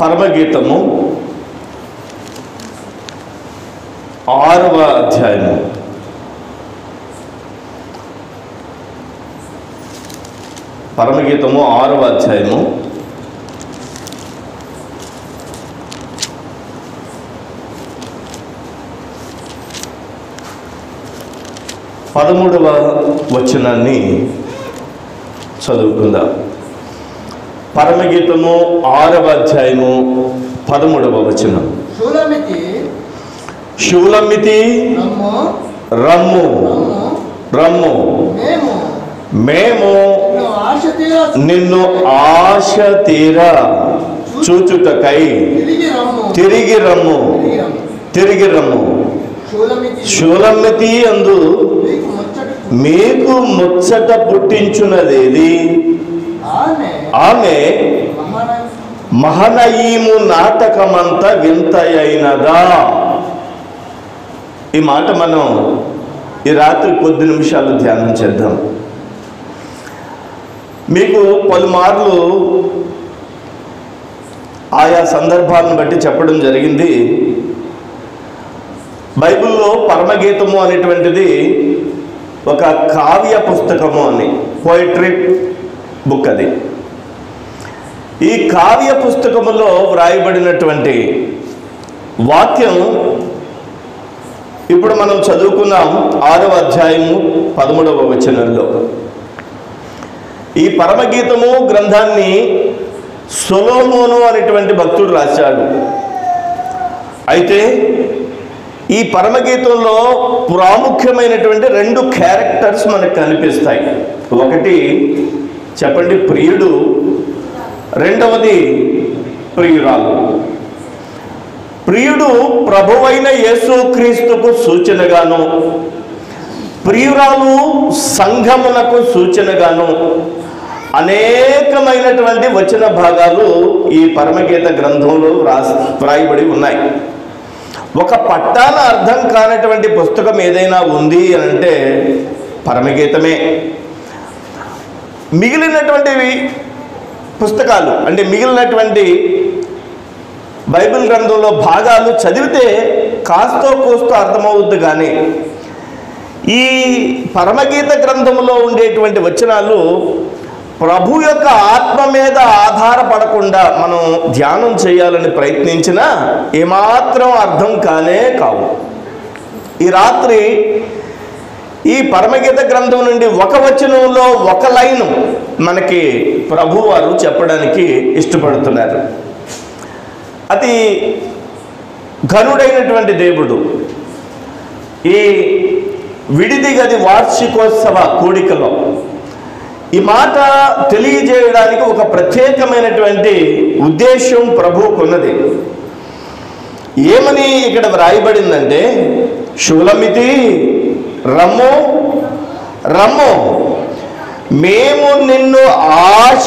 పరమగీతము 6వ అధ్యాయము. పరమగీతము 6వ అధ్యాయము 13వ వచనాన్ని చదువుకుందాం. పరమగీతము 6వ అధ్యాయము 13వ వచనం. శూలమితి రమ్ము రమ్ము, మేము నిన్ను ఆశ తీరా చూచుటకై తిరిగి రమ్ము తిరిగి రమ్ము. శూలమితి అందు మీకు ముచ్చట పుట్టించున్నదేది? ఆమె మహనయీము నాటకమంత వింతయైనదా? ఈ మాట మనం ఈ రాత్రి కొద్ది నిమిషాలు ధ్యానం చేద్దాం. మీకు పలుమార్లు ఆయా సందర్భాలను బట్టి చెప్పడం జరిగింది. బైబిల్లో పరమగీతము అనేటువంటిది ఒక కావ్య పుస్తకము అని, పోయిట్రీ బుక్ అది. ఈ కావ్య పుస్తకములో వ్రాయబడినటువంటి వాక్యం ఇప్పుడు మనం చదువుకున్నాం 6వ అధ్యాయము 13వ వచనంలో. ఈ పరమగీతము గ్రంథాన్ని సొలొమోను అనేటువంటి భక్తుడు రాశాడు. అయితే ఈ పరమగీతంలో ప్రాముఖ్యమైనటువంటి 2 క్యారెక్టర్స్ మనకు కనిపిస్తాయి. ఒకటి చెప్పండి, ప్రియుడు. రెండవది ప్రియురాలు. ప్రియుడు ప్రభువైన యేసుక్రీస్తుకు సూచనగాను, ప్రియురాలు సంఘమునకు సూచనగాను అనేకమైనటువంటి వచన భాగాలు ఈ పరమగీత గ్రంథంలో వ్రాయబడి ఉన్నాయి. ఒక పట్టాన అర్థం కానటువంటి పుస్తకం ఏదైనా ఉంది అని అంటే పరమగీతమే. మిగిలినటువంటివి పుస్తకాలు అంటే మిగిలినటువంటి బైబిల్ గ్రంథంలో భాగాలు చదివితే కాస్తో కోస్తో అర్థమవుద్ది. కానీ ఈ పరమగీత గ్రంథంలో ఉండేటువంటి వచనాలు ప్రభు యొక్క ఆత్మ మీద ఆధారపడకుండా మనం ధ్యానం చేయాలని ప్రయత్నించినా ఏమాత్రం అర్థం కానే కావు. ఈ రాత్రి ఈ పరమగీత గ్రంథం నుండి ఒక వచనంలో ఒక లైను మనకి ప్రభువారు చెప్పడానికి ఇష్టపడుతున్నారు. అతి ఘనుడైనటువంటి దేవుడు ఈ విడిది గది వార్షికోత్సవ కూడికలో ఈ మాట తెలియజేయడానికి ఒక ప్రత్యేకమైనటువంటి ఉద్దేశం ప్రభువుకున్నది. ఏమని ఇక్కడ వ్రాయబడిందంటే, శూలమితి రమ్ము రమ్ము, మేము నిన్ను ఆశ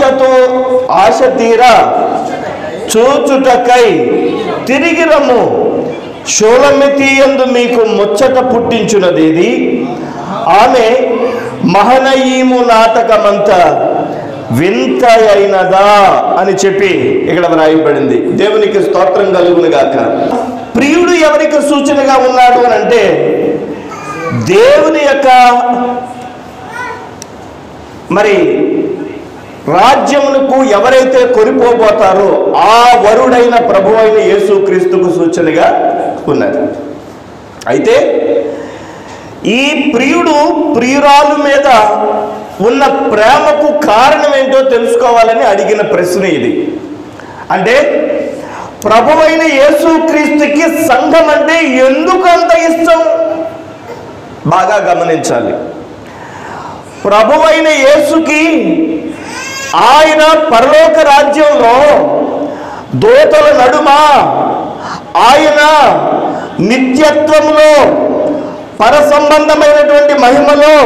తీరా చూచుటకై తిరిగి రమ్ము. శూలమితి యందు మీకు ముచ్చట పుట్టించున్నదేది? ఆమె మహనయీము నాటకమంత వింత అయినదా అని చెప్పి ఇక్కడ వ్రాయబడింది. దేవునికి స్తోత్రం కలుగును గాక. ప్రియుడు ఎవరికి సూచనగా ఉన్నాడు అని అంటే దేవుని యొక్క మరి రాజ్యమునకు ఎవరైతే కొనిపోబోతారో ఆ వరుడైన ప్రభువైన యేసుక్రీస్తుకు సూచనగా ఉన్నారు. అయితే ఈ ప్రియుడు ప్రియురాలు మీద ఉన్న ప్రేమకు కారణం ఏంటో తెలుసుకోవాలని అడిగిన ప్రశ్న ఇది. అంటే ప్రభువైన యేసుక్రీస్తుకి సంఘం అంటే ఎందుకు అంత ఇష్టం? బాగా గమనించాలి. ప్రభువైన యేసుకి ఆయన పరలోక రాజ్యంలో దూతల నడుమ ఆయన నిత్యత్వంలో పర సంబంధమైనటువంటి మహిమలో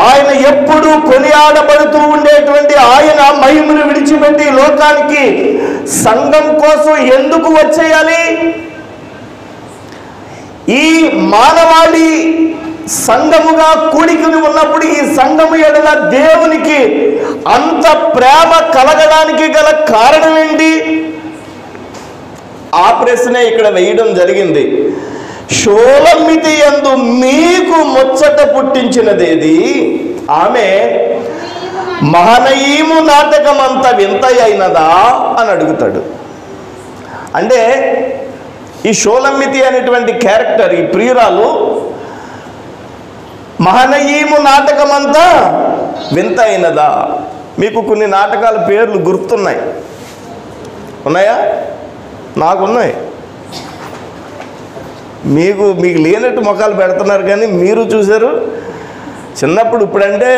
ఆయన ఎప్పుడూ కొనియాడబడుతూ ఉండేటువంటి ఆయన మహిమను విడిచిపెట్టి లోకానికి సంఘం కోసం ఎందుకు వచ్చేయాలి? ఈ మానవాళి సంఘముగా కూడికుని ఉన్నప్పుడు ఈ సంఘము ఎడల దేవునికి అంత ప్రేమ కలగడానికి గల కారణం ఏంటి? ఆ ప్రశ్నే ఇక్కడ వేయడం జరిగింది. షూలమ్మితి యందు మీకు ముచ్చట పుట్టించినదేది? ఆమె మహనయీము నాటకమంత వింత అయినదా అని అడుగుతాడు. అంటే ఈ షూలమ్మితి అనేటువంటి క్యారెక్టర్, ఈ ప్రియురాలు మహనయీము నాటకమంతా వింత అయినదా? మీకు కొన్ని నాటకాల పేర్లు గుర్తున్నాయి, ఉన్నాయా? నాకున్నాయి. మీకు లేనట్టు మొఖాలు పెడుతున్నారు, కానీ మీరు చూశారు చిన్నప్పుడు. ఇప్పుడంటే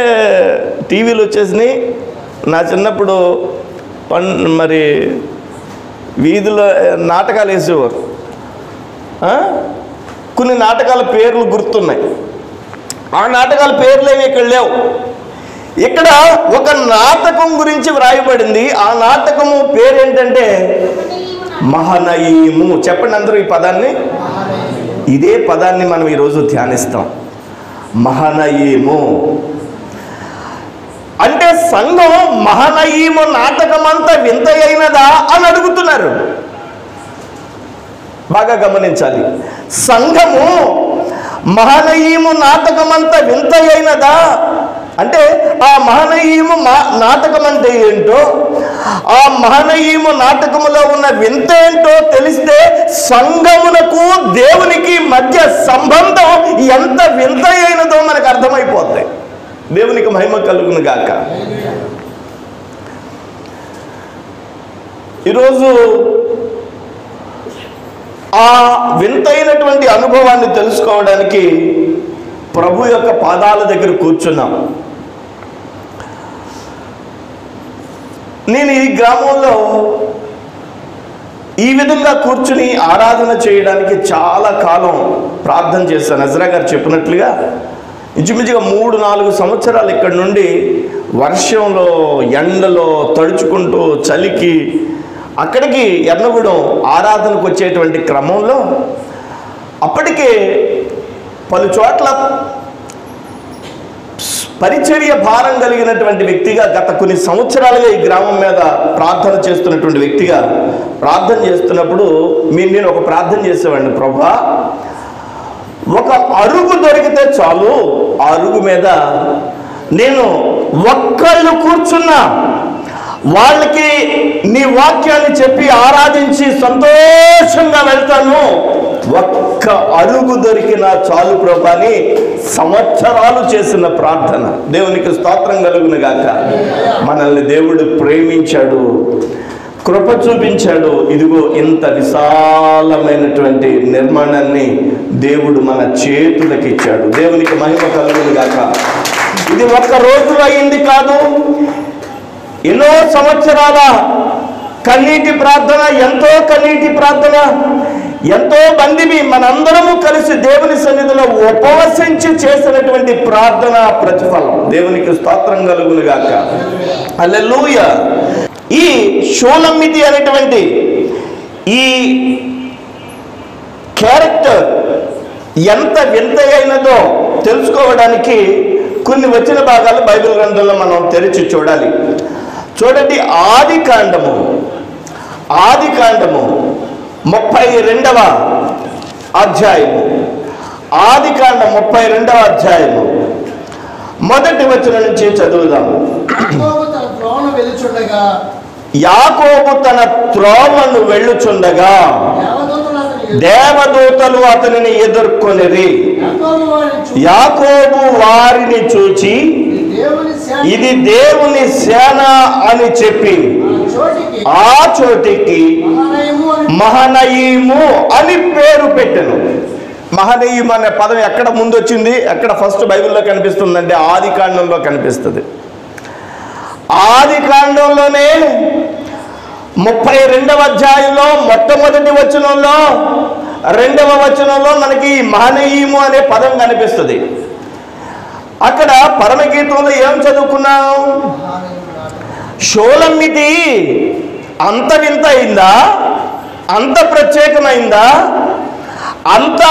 టీవీలు వచ్చేసినాయి. నా చిన్నప్పుడు మరి వీధిలో నాటకాలు వేసేవారు. కొన్ని నాటకాల పేర్లు గుర్తున్నాయి. ఆ నాటకాల పేర్లేవి ఇక్కడ లేవు. ఇక్కడ ఒక నాటకం గురించి వ్రాయబడింది. ఆ నాటకము పేరేంటంటే మహనయీము. చెప్పండి అందరూ ఈ పదాన్ని. ఇదే పదాన్ని మనం ఈరోజు ధ్యానిస్తాం. మహనయీము అంటే సంఘం మహనయీము నాటకమంతా వింత అయినదా అని అడుగుతున్నారు. బాగా గమనించాలి. సంఘము మహనయీము నాటకమంతా వింత అయినదా అంటే ఆ మహనయీము నాటకం అంటే ఏంటో, ఆ మహనయీము నాటకములో ఉన్న వింత ఏంటో తెలిస్తే సంఘమునకు దేవునికి మధ్య సంబంధం ఎంత వింత అయినదో మనకు అర్థమైపోద్ది. దేవునికి మహిమ కలుగును గాక. ఈరోజు ఆ వింతైనటువంటి అనుభవాన్ని తెలుసుకోవడానికి ప్రభు యొక్క పాదాల దగ్గర కూర్చున్నాం. నేను ఈ గ్రామంలో ఈ విధంగా కూర్చుని ఆరాధన చేయడానికి చాలా కాలం ప్రార్థన చేశాను. నజరా గారు చెప్పినట్లుగా ఇంచుమించుగా 3-4 సంవత్సరాలు ఇక్కడ నుండి వర్షంలో, ఎండలో తడుచుకుంటూ, చలికి అక్కడికి ఎర్నగూడెం ఆరాధనకు వచ్చేటువంటి క్రమంలో అప్పటికే పలు చోట్ల పరిచర్య భారం కలిగినటువంటి వ్యక్తిగా గత కొన్ని సంవత్సరాలుగా ఈ గ్రామం మీద ప్రార్థన చేస్తున్నటువంటి వ్యక్తిగా ప్రార్థన చేస్తున్నప్పుడు నేను ఒక ప్రార్థన చేసేవాడిని. ప్రభువా, ఒక అరుగు దొరికితే చాలు, ఆ అరుగు మీద నేను ఒక్కళ్ళు కూర్చున్నా, వాళ్ళకి నీ వాక్యాన్ని చెప్పి ఆరాధించి సంతోషంగా వెళ్తాను, ఒక్క అరుగు దొరికినా చాలు ప్రభా అని సంవత్సరాలు చేసిన ప్రార్థన. దేవునికి స్తోత్రం కలుగును గాక. మనల్ని దేవుడు ప్రేమించాడు, కృప చూపించాడు. ఇదిగో ఇంత విశాలమైనటువంటి నిర్మాణాన్ని దేవుడు మన చేతులకు ఇచ్చాడు. దేవునికి మహిమ కలుగును గాక. ఇది ఒక్క రోజులో అయింది కాదు, ఎన్నో సంవత్సరాల కన్నీటి ప్రార్థన, ఎంతో కన్నీటి ప్రార్థన, ఎంతో మందిని మనందరము కలిసి దేవుని సన్నిధిలో ఉపవసించి చేసినటువంటి ప్రార్థన ప్రతిఫలం. దేవునికి స్తోత్రం కలుగును గాక. హల్లెలూయా. ఈ షూలమ్మితి అనేటువంటి ఈ క్యారెక్టర్ ఎంత వింత అయినదో తెలుసుకోవడానికి కొన్ని వచ్చిన భాగాలు బైబిల్ గ్రంథంలో మనం తెరిచి చూడాలి. చూడండి, ఆది కాండము 32వ అధ్యాయము. ఆది కాండం 32వ అధ్యాయము మొదటి వచనం నుంచి చదువుదాము. యాకోబు తన త్రోవను వెళ్ళుచుండగా దేవదూతలు అతనిని ఎదుర్కొనిరి. యాకోబు వారిని చూచి ఇది దేవుని సేన అని చెప్పి ఆ చోటికి మహనయీము అని పేరు పెట్టెను. మహనయీము అనే పదం ఎక్కడ ముందు వచ్చింది, ఎక్కడ ఫస్ట్ బైబిల్లో కనిపిస్తుందంటే ఆది కాండంలో కనిపిస్తుంది. ఆది కాండంలోనే 32వ అధ్యాయంలో మొట్టమొదటి వచనంలో 2వ వచనంలో మనకి మహనయీము అనే పదం కనిపిస్తుంది. అక్కడ పరమగీతంలో ఏం చదువుకున్నాం? షూలమ్మితి అంత వింత అయిందా, అంత ప్రత్యేకమైందా, అంత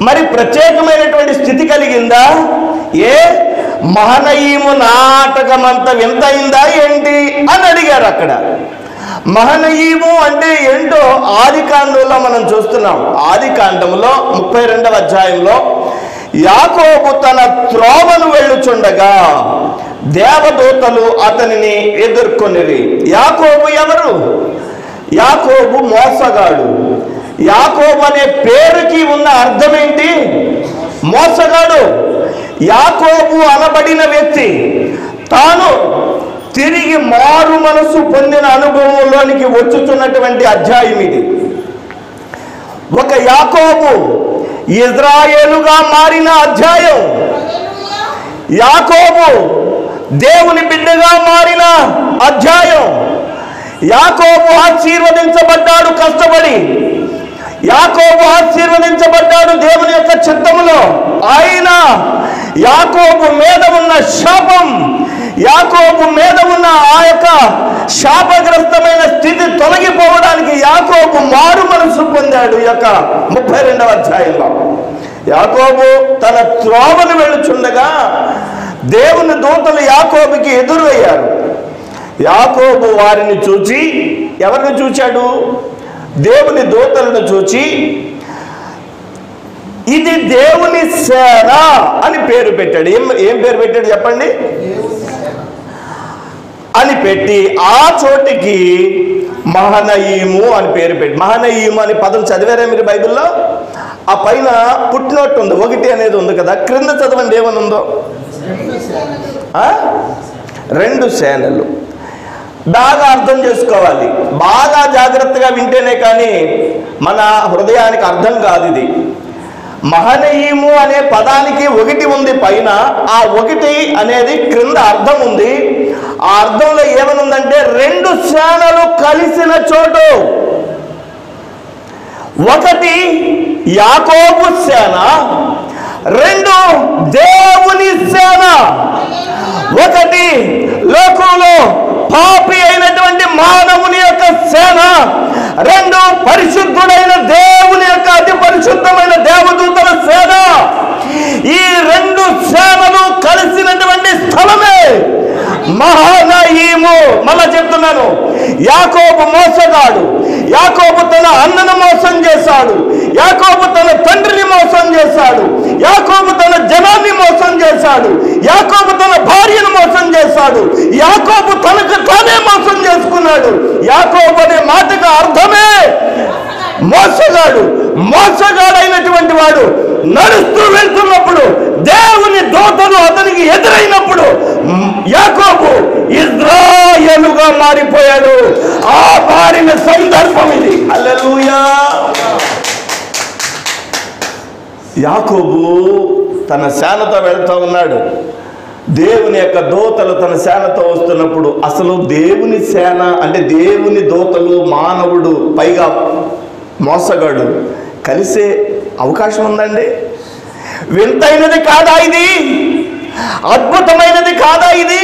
మరి ప్రత్యేకమైనటువంటి స్థితి కలిగిందా? ఏ మహనయీము నాటకం అంత వింత అయిందా ఏంటి అని అడిగారు. అక్కడ మహనయీము అంటే ఏంటో ఆది కాండంలో మనం చూస్తున్నాం. ఆది కాండంలో 32వ అధ్యాయంలో యాకోబు తన త్రోవను వెళ్ళుచుండగా దేవదూతలు అతనిని ఎదుర్కొనిరి. యాకోబు ఎవరు? యాకోబు మోసగాడు. యాకోబు అనే పేరుకి ఉన్న అర్థం ఏంటి? మోసగాడు. యాకోబు అనబడిన వ్యక్తి తాను తిరిగి మారు మనసు పొందిన అనుభవంలోనికి వచ్చుతున్నటువంటి అధ్యాయం ఇది. ఒక యాకోబు ఇజ్రాయేలుగా మారిన అధ్యాయం. యాకోబు దేవుని బిడ్డగా మారిన అధ్యాయం. యాకోబు ఆశీర్వదించబడ్డాడు కష్టపడి. యాకోబు ఆశీర్వదించబడ్డాడు దేవుని యొక్క చిత్తములో. ఆయన యాకోబు మీద ఉన్న శాపం, యాకోబు మీద ఉన్న ఆ యొక్క శాపగ్రస్తమైన స్థితి తొలగిపోవడానికి యాకోబు మారు మనసు పొందాడు. ఈ యొక్క 32వ అధ్యాయంలో యాకోబు తన త్రోవను వెళ్ళుచుండగా దేవుని దూతలు యాకోబుకి ఎదురయ్యారు. యాకోబు వారిని చూచి, ఎవరిని చూచాడు? దేవుని దూతలను చూచి, ఇది దేవుని సేన అని పేరు పెట్టాడు. ఏం పేరు పెట్టాడు చెప్పండి? అని పెట్టి ఆ చోటికి మహనయీము అని పేరు పెట్టి, మహనయీము అనే పదం చదివారా మీరు బైబిల్లో? ఆ పైన పుట్టినట్టు ఉంది, 1 అనేది ఉంది కదా, క్రింద చదవండి ఏమని ఉందో. 2 సేనలు. బాగా అర్థం చేసుకోవాలి, బాగా జాగ్రత్తగా వింటేనే కానీ మన హృదయానికి అర్థం కాదు ఇది. మహనయీము అనే పదానికి 1 ఉంది పైన, ఆ 1 అనేది క్రింద అర్థం ఉంది. ఆ అర్థంలో ఏమనుందంటే 2 సేనలు కలిసిన చోటు. 1 యాకోబు సేన, 2 దేవుని సేన. 1 లోకంలో పాపి అయినటువంటి మానవుని యొక్క సేన, 2 పరిశుద్ధుడైన దేవుని యొక్క అతి పరిశుద్ధమైన దేవదూతల సేన. ఈ 2 సేనలు కలిసినటువంటి స్థలమే మహనయీము. మళ్ళా చెప్తున్నాను, యాకోబు మోసగాడు. యాకోబు తన అన్నను మోసం చేశాడు. యాకోబు తన తండ్రిని మోసం చేశాడు. యాకోబు తన జనాన్ని మోసం చేశాడు. యాకోబు తన భార్యను మోసం చేశాడు. యాకోబు తనకు తానే మోసం చేసుకున్నాడు. యాకోబు అనే మాటకు అర్థమే మోసగాడు. మోసగాడైనటువంటి వాడు నడుస్తూ వెళ్తున్నప్పుడు దేవుని దూతలు అతనికి ఎదురైనప్పుడు యాకోబు ఇజ్రాయేలుగా మారిపోయాడు. ఆ మారిన సందర్భం ఇది. హల్లెలూయా. యాకోబు తన సేనతో వెళ్తూ ఉన్నాడు. దేవుని యొక్క దూతలు తన సేనతో వస్తున్నప్పుడు, అసలు దేవుని సేన అంటే దేవుని దూతలు, మానవుడు, పైగా మోసగాడు కలిసే అవకాశం ఉందండి? వింతైనది కాదా ఇది? అద్భుతమైనది కాదా ఇది?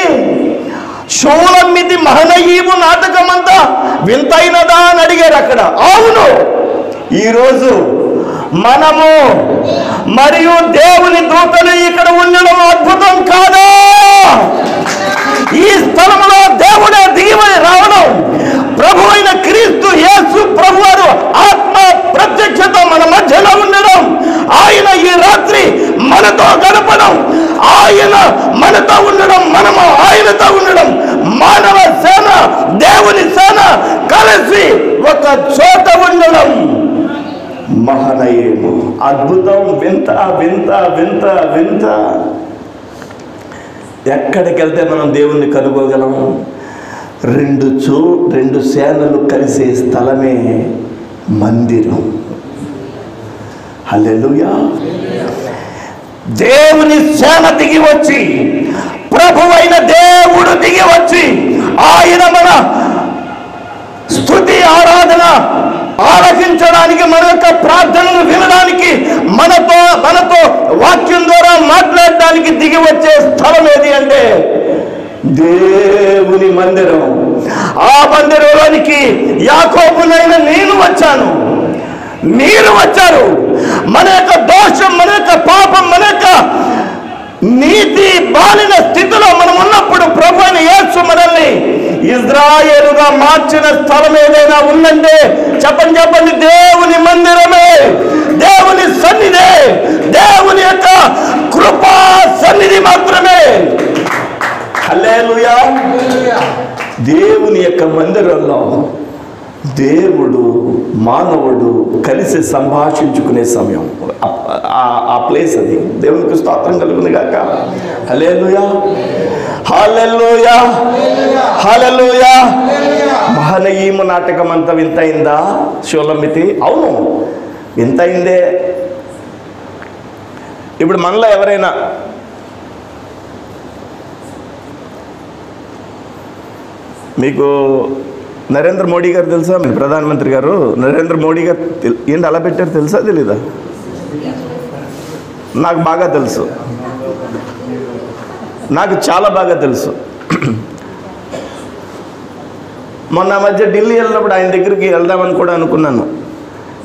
షోలమ్మిది మహనయీము నాటకం అంతా వింతైనదా అని అడిగారు అక్కడ. అవును, ఈరోజు మనము మరియు దేవుని దూతలు ఇక్కడ ఉండడం అద్భుతం కాదా? ఈ స్థలంలో దేవుడే దిగివై రావడం, ప్రభు అయిన క్రీస్తు యేసు ప్రభువారు ఆత్మ ప్రత్యక్షత మన మధ్యలో ఉండడం, ఆయన ఈ రాత్రి మనతో గడపడం, ఆయన మనతో ఉండడం, మనము ఆయనతో ఉండడం, మానవ సేన దేవుని సేన కలిసి ఒక చోట ఉండడం మహనయీము. అద్భుతం, వింత వింత వింత వింత. ఎక్కడికి వెళ్తే మనం దేవుణ్ణి కనుగోగలం? 2 సేనలు కలిసే స్థలమే మందిరం. హల్లెలూయా. దేవుని సేన దిగి వచ్చి, ప్రభువైన దేవుడు దిగి వచ్చి, ఆయన మన స్తుతి ఆరాధన ఆలకించడానికి, మన యొక్క ప్రార్థనలు వినడానికి, మనతో వాక్యం ద్వారా మాట్లాడడానికి దిగి వచ్చే స్థలం ఏది అంటే దేవుని మందిరం. ఆ మందిరంలోనికి యాకోబునైన నేను వచ్చాను, మీరు వచ్చారు. మన యొక్క దోషం, మన యొక్క పాపం, మన యొక్క నీతి బాలిన స్థితిలో మనం ఉన్నప్పుడు ప్రభు అయిన యేసు మనల్ని ఇజ్రాయేలుగా మార్చిన స్థలం ఏదైనా ఉందంటే చెప్పండి చెప్పండి, దేవుని మందిరమే, దేవుని సన్నిధే, దేవుని యొక్క కృపా సన్నిధి మాత్రమే. హల్లెలూయా. దేవుని యొక్క మందిరంలో దేవుడు మానవుడు కలిసి సంభాషించుకునే సమయం, ఆ ప్లేస్ అది. దేవునికి స్తోత్రం కలుగును గాక. హల్లెలూయా, హల్లెలూయా, హల్లెలూయా. మహనయీము నాటకం అంతా వింతైందా షోలమితి? అవును, వింతైందే. ఇప్పుడు మనలో ఎవరైనా మీకు నరేంద్ర మోడీ గారు తెలుసా? మీరు ప్రధానమంత్రి గారు నరేంద్ర మోడీ గారు ఏంటి అలా పెట్టారు తెలుసా తెలీదా? నాకు బాగా తెలుసు, నాకు చాలా బాగా తెలుసు. మొన్న మధ్య ఢిల్లీ వెళ్ళినప్పుడు ఆయన దగ్గరికి వెళ్దామని కూడా అనుకున్నాను.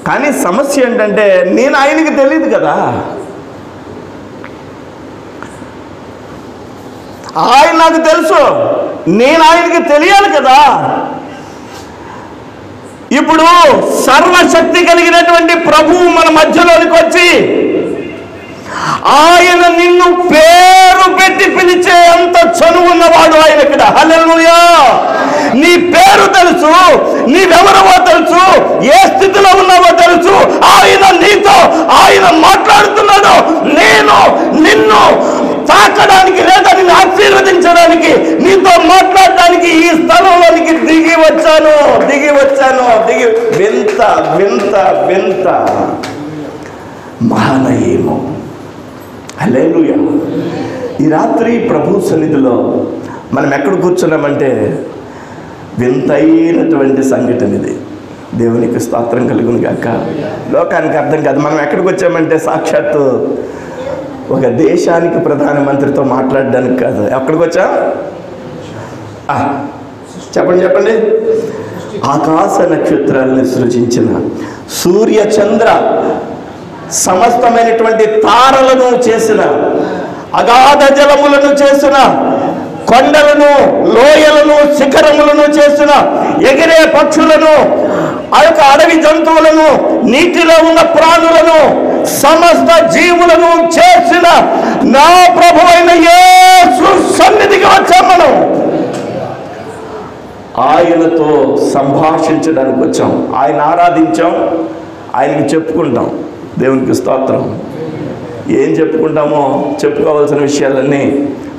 కానీ సమస్య ఏంటంటే నేను ఆయనకి తెలియదు కదా. ఆయన నాకు తెలుసు, నేను ఆయనకి తెలియాలి కదా. ఇప్పుడు సర్వశక్తి కలిగినటువంటి ప్రభువు మన మధ్యలోనికి వచ్చి ఆయన నిన్ను పేరు పెట్టి పిలిచే అంత చనువు ఉన్నవాడు ఆయన ఇక్కడ. హల్లెలూయా. నీ పేరు తెలుసు, నీవెవరవో తెలుసు, ఏ స్థితిలో ఉన్నావో తెలుసు. ఆయన నీతో ఆయన మాట్లాడుతున్నాడు. నేను నిన్ను తాకడానికి లేదా నిన్ను ఆశీర్వదించడానికి, నీతో మాట్లాడడానికి ఈ స్థలంలోనికి దిగి వచ్చాను. వింత వింత వింత మహనయీము. హల్లెలూయా. ఈ రాత్రి ప్రభు సన్నిధిలో మనం ఎక్కడ కూర్చున్నామంటే వింతైనటువంటి సంఘటన ఇది. దేవునికి స్తోత్రం కలుగును గాక. లోకానికి అర్థం కాదు. మనం ఎక్కడికి వచ్చామంటే సాక్షాత్తు ఒక దేశానికి ప్రధానమంత్రితో మాట్లాడడానికి కాదు. ఎక్కడికి వచ్చా? చెప్పండి. ఆకాశ నక్షత్రాలను సృజించిన, సూర్య చంద్ర సమస్తమైనటువంటి తారలను చేసిన, అగాధ జలములను చేసిన, కొండలను, లోయలను, శిఖరములను చేసిన, ఎగిరే పక్షులను, ఆ యొక్క అడవి జంతువులను, నీటిలో ఉన్న ప్రాణులను, సమస్త జీవులను చేసిన నా ప్రభువైన యేసు సన్నిధికి వచ్చాం. మనం ఆయనతో సంభాషించడానికి వచ్చాం. ఆయన ఆరాధించాం, ఆయనకి చెప్పుకుంటాం. దేవునికి స్తోత్రం. ఏం చెప్పుకుంటామో చెప్పుకోవాల్సిన విషయాలన్నీ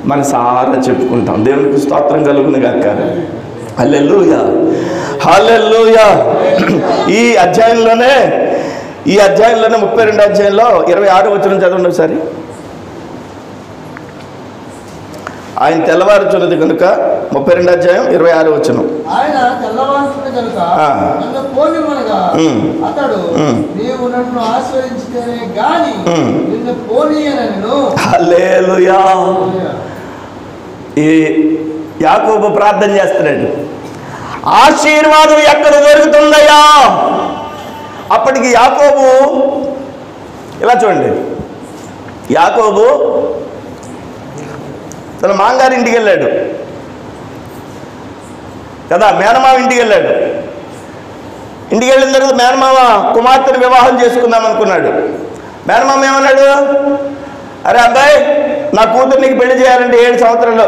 మన సారా చెప్పుకుంటాం. దేవునికి స్తోత్రం కలుగును గాక. హల్లెలూయా, హల్లెలూయా. ఈ అధ్యాయంలోనే 32 అధ్యాయంలో 26 వచనం చదవండి ఒకసారి. ఆయన తెల్లవారుచున్నది కనుక 32 అధ్యాయం 26 వచనం. ఆయన తెల్లవారుచున్నది కనుక నన్ను పోనిమనగా అతడు నీవు నన్ను ఆశీర్వదించితేనే గాని నిన్ను పోనీయనను. హల్లెలూయా. ఈ యాకోబు ప్రార్థన చేస్తున్నాడు, ఆశీర్వాదం ఎక్కడ దొరుకుతుందయ్యా? అప్పటికి యాకోబు ఇలా చూడండి, యాకోబు తన మాంగారి ఇంటికి వెళ్ళాడు కదా, మేనమావ ఇంటికి వెళ్ళాడు. ఇంటికి వెళ్ళిన తర్వాత మేనమావ కుమార్తెను వివాహం చేసుకుందాం అనుకున్నాడు. మేనమామ ఏమన్నాడు? అరే అబ్బాయి, నా కూతురు నీకు పెళ్లి చేయాలంటే 7 సంవత్సరాలు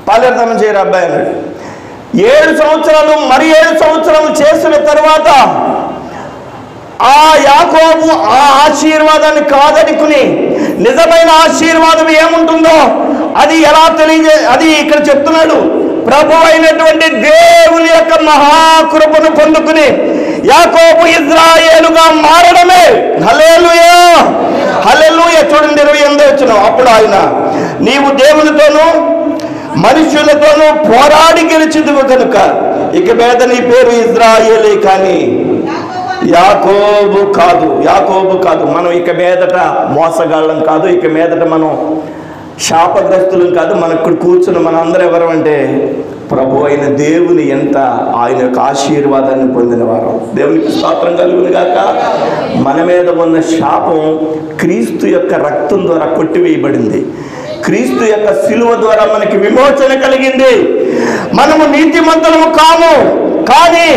పాలేరుతనం చేయరు అబ్బాయి అన్నాడు. 7 సంవత్సరాలు, మరి 7 సంవత్సరాలు చేసిన తర్వాత ఆ యాకోబు ఆ ఆశీర్వాదాన్ని కాదనుకుని నిజమైన ఆశీర్వాదం ఏముంటుందో అది ఎలా అది ఇక్కడ చెప్తున్నాడు. ప్రభు అయినటువంటి దేవుని యొక్క మహాకృపను పొందుకుని యాకోబు ఇజ్రాయేలుగా మారడమే. హల్లెలూయా, హల్లెలూయా. చూడండి 28 వచనం. అప్పుడు ఆయన, నీవు దేవునితోనూ మనుషులతోనూ పోరాడి గెలిచిదువు కనుక ఇక మీద నీ పేరు ఇజ్రాయేలే కానీ యాకోబు కాదు. మనం ఇక మీదట మోసగాళ్ళం కాదు, ఇక మీదట మనం శాపగ్రస్తులం కాదు. మనం ఇక్కడ కూర్చున్న మన అందరూ ఎవరు అంటే ప్రభు అయిన దేవుని ఎంత ఆయన యొక్క ఆశీర్వాదాన్ని పొందిన వారు. దేవునికి స్తోత్రం కలుగును గాక. మన మీద ఉన్న శాపం క్రీస్తు యొక్క రక్తం ద్వారా కొట్టివేయబడింది. క్రీస్తు యొక్క శిలువ ద్వారా మనకి విమోచన కలిగింది. మనము నీతిమంతులము కాము, కానీ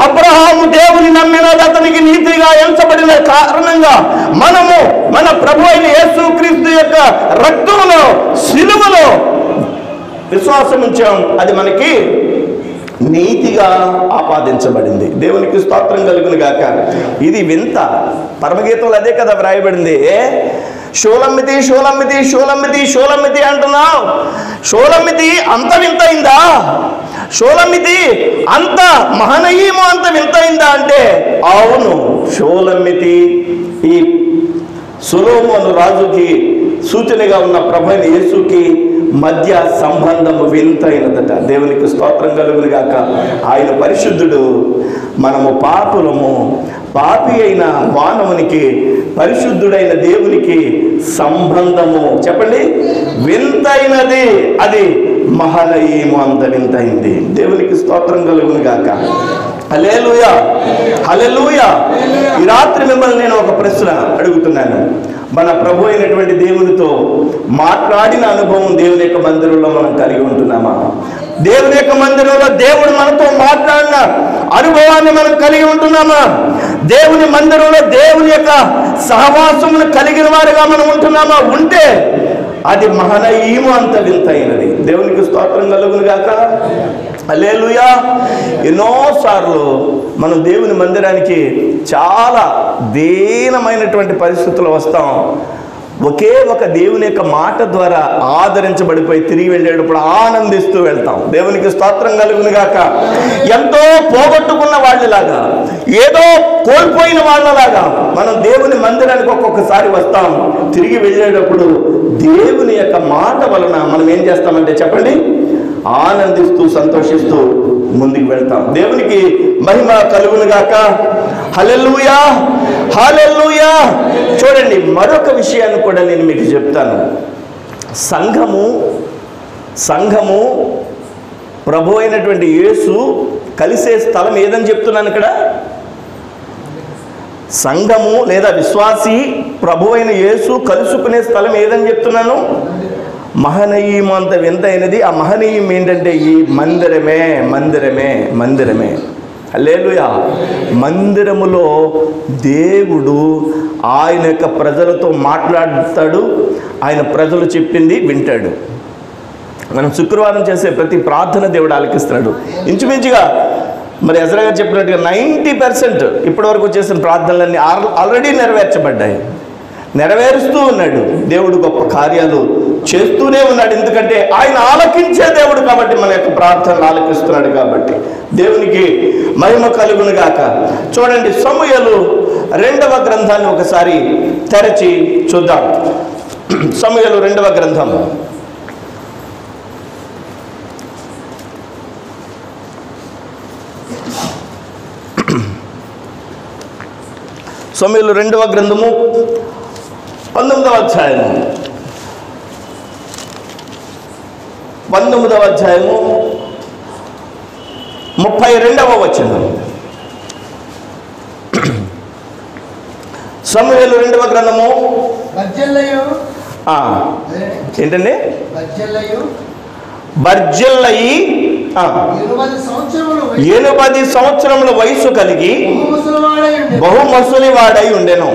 అబ్రహాము దేవుని నమ్మినది అతనికి నీతిగా ఎంచబడిన కారణంగా మనము మన ప్రభు అయిన యేసు క్రీస్తు యొక్క రక్తంలో శిలువలో విశ్వాసం ఉంచాం. అది మనకి నీతిగా ఆపాదించబడింది. దేవునికి స్తోత్రం కలుగును గాక. ఇది వింత. పరమగీతంలో అదే కదా వ్రాయబడింది. షోలమ్మితి షోలమ్మితి షోలమ్మితి షోలమ్మితి అంటున్నావు. షోలమ్మితి అంత వింతైందా? షోలమ్మితి అంత మహనయీము అంత వింతైందా అంటే అవును. షోలమ్మితి ఈ సొలొమోను రాజుకి సూచనగా ఉన్న ప్రభువైన యేసుకి మధ్య సంబంధము వింతైనదట. దేవునికి స్తోత్రం కలుగును గాక. ఆయన పరిశుద్ధుడు, మనము పాపులము. పాపి అయిన మానవునికి పరిశుద్ధుడైన దేవునికి సంబంధము చెప్పండి వింతైనది. అది మహనయీము అంత వింతైంది. దేవునికి స్తోత్రం కలుగును గాక. హల్లెలూయా, హల్లెలూయా. ఈ రాత్రి మిమ్మల్ని నేను ఒక ప్రశ్న అడుగుతున్నాను. మన ప్రభు అయినటువంటి దేవునితో మాట్లాడిన అనుభవం దేవుని యొక్క మందిరంలో మనం కలిగి ఉంటున్నామా? దేవుని యొక్క మందిరంలో దేవుడు మనతో మాట్లాడిన అనుభవాన్ని మనం కలిగి ఉంటున్నామా? దేవుని మందిరంలో దేవుని యొక్క సహవాసమును కలిగిన వారుగా మనం ఉంటున్నామా? ఉంటే అది మహనయీము అంత వింతైనది. దేవునికి స్తోత్రం కలుగును గాక. హల్లెలూయా. ఎన్నోసార్లు మనం దేవుని మందిరానికి చాలా దీనమైనటువంటి పరిస్థితులు వస్తాం. ఒకే ఒక దేవుని యొక్క మాట ద్వారా ఆదరించబడిపోయి తిరిగి వెళ్ళేటప్పుడు ఆనందిస్తూ వెళ్తాం. దేవునికి స్తోత్రం కలుగును గాక. ఎంతో పోగొట్టుకున్న వాళ్ళలాగా, ఏదో కోల్పోయిన వాళ్ళలాగా మనం దేవుని మందిరానికి ఒక్కొక్కసారి వస్తాం. తిరిగి వెళ్ళేటప్పుడు దేవుని యొక్క మాట వలన మనం ఏం చేస్తామంటే చెప్పండి, ఆనందిస్తూ సంతోషిస్తూ ముందుకు వెళ్తాం. దేవునికి మహిమ కలుగును గాక. హల్లెలూయా, హల్లెలూయా. చూడండి, మరొక విషయాన్ని కూడా నేను మీకు చెప్తాను. సంఘము ప్రభు అయినటువంటి యేసు కలిసే స్థలం ఏదని చెప్తున్నాను ఇక్కడ. సంఘము లేదా విశ్వాసి ప్రభు అయిన యేసు కలుసుకునే స్థలం ఏదని చెప్తున్నాను. మహనీయం అంత వింతైనది. ఆ మహనీయం ఏంటంటే ఈ మందిరమే, మందిరమే, మందిరమే. హల్లెలూయా. మందిరములో దేవుడు ఆయన యొక్క ప్రజలతో మాట్లాడతాడు. ఆయన ప్రజలు చెప్పింది వింటాడు. మనం శుక్రవారం చేసే ప్రతి ప్రార్థన దేవుడు ఆలకిస్తున్నాడు. ఇంచుమించుగా మరి ఎజ్రా గారు చెప్పినట్టుగా 90% ఇప్పటి వరకు చేసిన ప్రార్థనలన్నీ ఆల్రెడీ నెరవేర్చబడ్డాయి. నెరవేరుస్తూ ఉన్నాడు. దేవుడు గొప్ప కార్యాలు చేస్తూనే ఉన్నాడు. ఎందుకంటే ఆయన ఆలకించే దేవుడు కాబట్టి, మన యొక్క ప్రార్థనలు ఆలకిస్తున్నాడు కాబట్టి. దేవునికి మహిమ కలుగును గాక. చూడండి, సమూయేలు 2వ గ్రంథాన్ని ఒకసారి తెరచి చూద్దాం. సమూయేలు 2వ గ్రంథం సమూయేలు 2వ గ్రంథము 19వ అధ్యాయము 32వ వచనం. సమూయేలు 2వ గ్రంథము ఏంటండి? బర్జిల్లయి 80 సంవత్సరముల వయసు కలిగి బహు ముసలివాడై ఉండెను.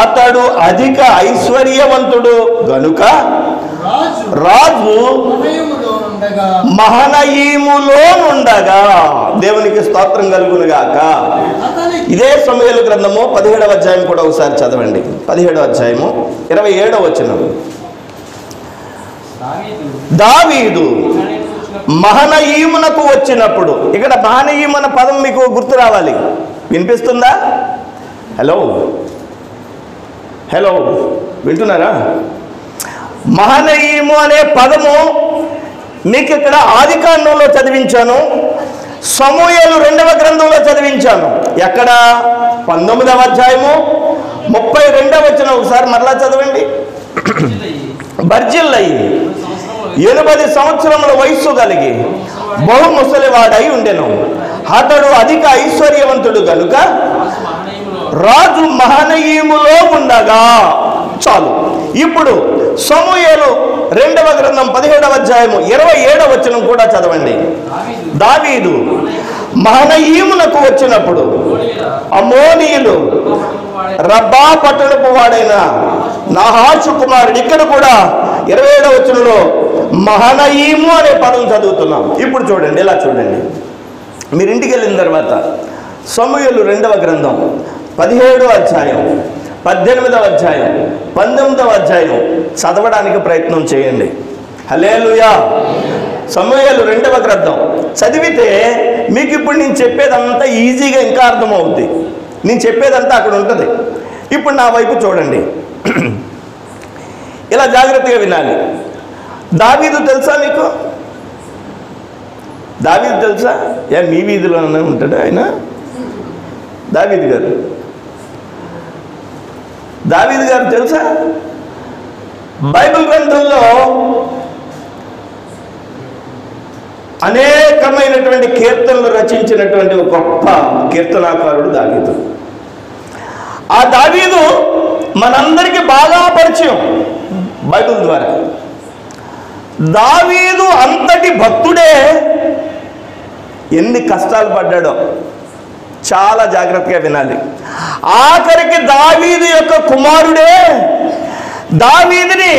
అతడు అధిక ఐశ్వర్యవంతుడు గనుక రాజు మహనయీములో ఉండగా. దేవునికి స్తోత్రం కలుగును గాక. ఇదే సమూయేలు గ్రంథము 17వ అధ్యాయం కూడా ఒకసారి చదవండి. 17వ అధ్యాయము 27వ వచనం. దావీదు మహనయీమునకు వచ్చినప్పుడు, ఇక్కడ మహనయీము అన్న పదం మీకు గుర్తు రావాలి. వినిపిస్తుందా? హలో హలో, వింటున్నారా? మహనయీము అనే పదము మీకు ఇక్కడ ఆదికాండంలో చదివించాను, సమూయేలు 2వ గ్రంథంలో చదివించాను. ఎక్కడ? 19వ అధ్యాయము 32వ వచనం. ఒకసారి మరలా చదవండి. బర్జిల్లయి 80 సంవత్సరముల వయస్సు కలిగి బహు ముసలివాడై ఉండెను. అతడు అధిక ఐశ్వర్యవంతుడు గనుక రాజు మహనయీములో ఉండగా. చాలు. ఇప్పుడు సమూయేలు 2వ గ్రంథం 17వ అధ్యాయము 27వ వచనం కూడా చదవండి. దావీదు మహనయీమునకు వచ్చినప్పుడు అమ్మోనీయులు రబ్బా పట్టణపు వాడైన నాహాషు కుమారుడు, ఇక్కడ కూడా 27వ వచనంలో మహనయీము అనే పదం చదువుతున్నాం. ఇప్పుడు చూడండి, ఇలా చూడండి, మీరు ఇంటికి వెళ్ళిన తర్వాత సమూయేలు 2వ గ్రంథం 17వ అధ్యాయం 18వ అధ్యాయం 19వ అధ్యాయం చదవడానికి ప్రయత్నం చేయండి. హల్లెలూయా. సమూయేలు 2వ గ్రంథం చదివితే మీకు ఇప్పుడు నేను చెప్పేదంతా ఈజీగా ఇంకా అర్థమవుద్ది. నేను చెప్పేదంతా అక్కడ ఉంటుంది. ఇప్పుడు నా వైపు చూడండి, ఇలా జాగ్రత్తగా వినాలి. దావీదు తెలుసా మీకు? దావీదు తెలుసా? మీ వీధిలోనే ఉంటాడు ఆయన. దావీదు గారు తెలుసా? బైబిల్ గ్రంథంలో అనేకమైనటువంటి కీర్తనలు రచించినటువంటి ఒక గొప్ప కీర్తనాకారుడు దావీదు. ఆ దావీదు మనందరికీ బాగా పరిచయం బైబిల్ ద్వారా. దావీదు అంతటి భక్తుడే ఎన్ని కష్టాలు పడ్డాడో చాలా జాగ్రత్తగా వినాలి. ఆఖరికి దావీదు యొక్క కుమారుడే దావీదుని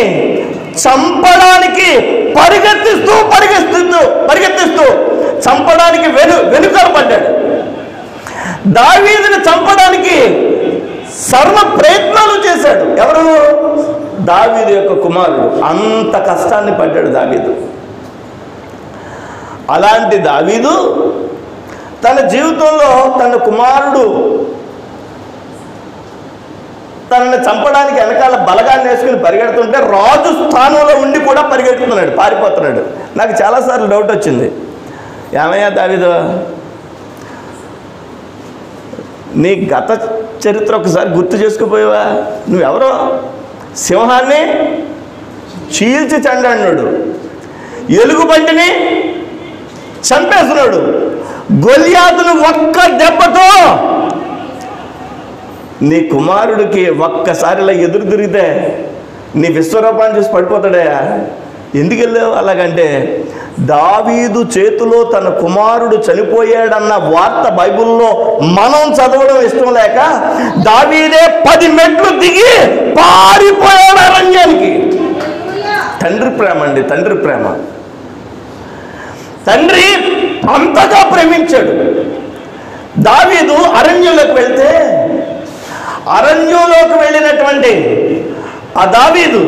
చంపడానికి పరిగెత్తిస్తూ చంపడానికి వెనుకలు పడ్డాడు. దావీదుని చంపడానికి సర్వ ప్రయత్నాలు చేశాడు. ఎవరు? దావీదు యొక్క కుమారుడు. అంత కష్టాన్ని పడ్డాడు దావీదు. అలాంటి దావీదు తన జీవితంలో తన కుమారుడు తనని చంపడానికి వెనకాల బలగాన్ని వేసుకుని పరిగెడుతుంటే రాజు స్థానంలో ఉండి కూడా పరిగెడుతున్నాడు, పారిపోతున్నాడు. నాకు చాలాసార్లు డౌట్ వచ్చింది, ఏమయ్యా దావీదు, నీ గత చరిత్ర ఒకసారి గుర్తు చేసుకుపోయావా? నువ్వెవరో సింహాన్ని చీల్చి చండాడినాడు, ఎలుగుబంటిని చంపేస్తున్నాడు, గొల్యాతును ఒక్క దెబ్బతో నీ కుమారుడికి ఒక్కసారిలా ఎదురు తిరిగితే నీ విశ్వరూపాన్ని చూసి పడిపోతాడయా. ఎందుకు వెళ్ళావు అలాగంటే, దావీదు చేతిలో తన కుమారుడు చనిపోయాడన్న వార్త బైబిల్లో మనం చదవడం ఇష్టం లేక దావీదే 10 మెట్లు దిగి పారిపోయాడు అరణ్యానికి. తండ్రి ప్రేమ అండి, తండ్రి ప్రేమ. తండ్రి అంతగా ప్రేమించాడు. దావీదు అరణ్యంలోకి వెళ్తే అరణ్యంలోకి వెళ్ళినటువంటి ఆ దావీదు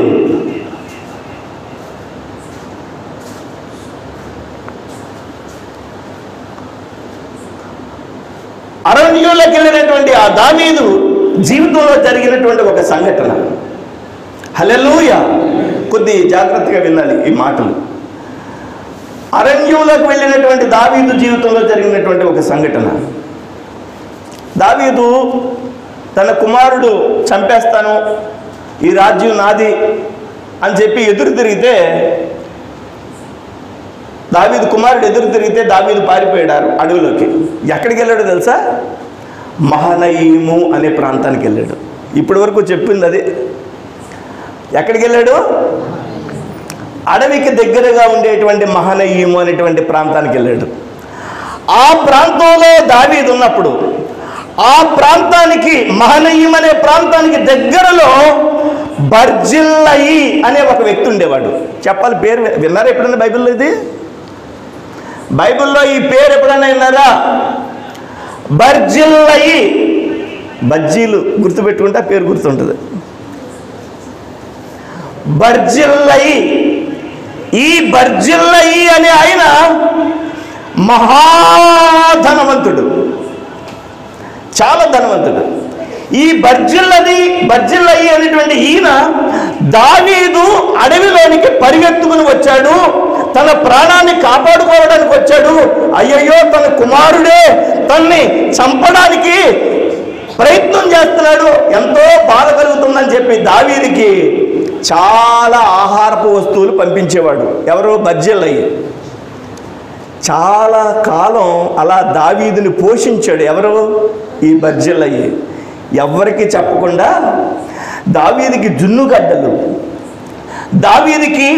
జీవితంలో జరిగినటువంటి ఒక సంఘటన. హల్లెలూయా. కొద్ది జాగ్రత్తగా వినాలి ఈ మాటలు. అరణ్యంలోకి వెళ్ళినటువంటి దావీదు జీవితంలో జరిగినటువంటి ఒక సంఘటన. దావీదు తన కుమారుడు చంపేస్తాను, ఈ రాజ్యం నాది అని చెప్పి ఎదురు తిరిగితే, దావీదు కుమారుడు ఎదురు తిరిగితే దావీదు పారిపోయాడు అడవిలోకి. ఎక్కడికి వెళ్ళాడో తెలుసా? మహనయీము అనే ప్రాంతానికి వెళ్ళాడు. ఇప్పటి వరకు చెప్పింది అది. ఎక్కడికి వెళ్ళాడు? అడవికి దగ్గరగా ఉండేటువంటి మహనయీము అనేటువంటి ప్రాంతానికి వెళ్ళాడు. ఆ ప్రాంతంలో దావీదు ఉన్నప్పుడు ఆ ప్రాంతానికి, మహనయీం అనే ప్రాంతానికి దగ్గరలో బర్జిల్లయి అనే ఒక వ్యక్తి ఉండేవాడు. చెప్పాలి, పేరు విన్నారా ఎప్పుడైనా బైబిల్లో? ఇది బైబిల్లో ఈ పేరు ఎప్పుడైనా విన్నారా? బర్జిల్లయి. బజ్జీలు గుర్తుపెట్టుకుంటే ఆ పేరు గుర్తుంటుంది. బర్జిల్లయి. ఈ బర్జిల్లయి అనే ఆయన మహాధనవంతుడు, చాలా ధనవంతుడు. ఈ బర్జిల్లయి అనేటువంటి ఈయన దావీదు అడవిలోనికి పరిగెత్తుకుని వచ్చాడు, తన ప్రాణాన్ని కాపాడుకోవడానికి వచ్చాడు. అయ్యయ్యో, తన కుమారుడే తన్ని చంపడానికి ప్రయత్నం చేస్తున్నాడు, ఎంతో బాధ కలుగుతుందని చెప్పి దావీదుకి చాలా ఆహారపు వస్తువులు పంపించేవాడు. ఎవరు? బర్జిల్లయి. చాలా కాలం అలా దావీదుని పోషించాడు. ఎవరు? ఈ బర్జిల్లయి. ఎవ్వరికి చెప్పకుండా దావీదుకి జున్నుగడ్డలు, దావీదుకి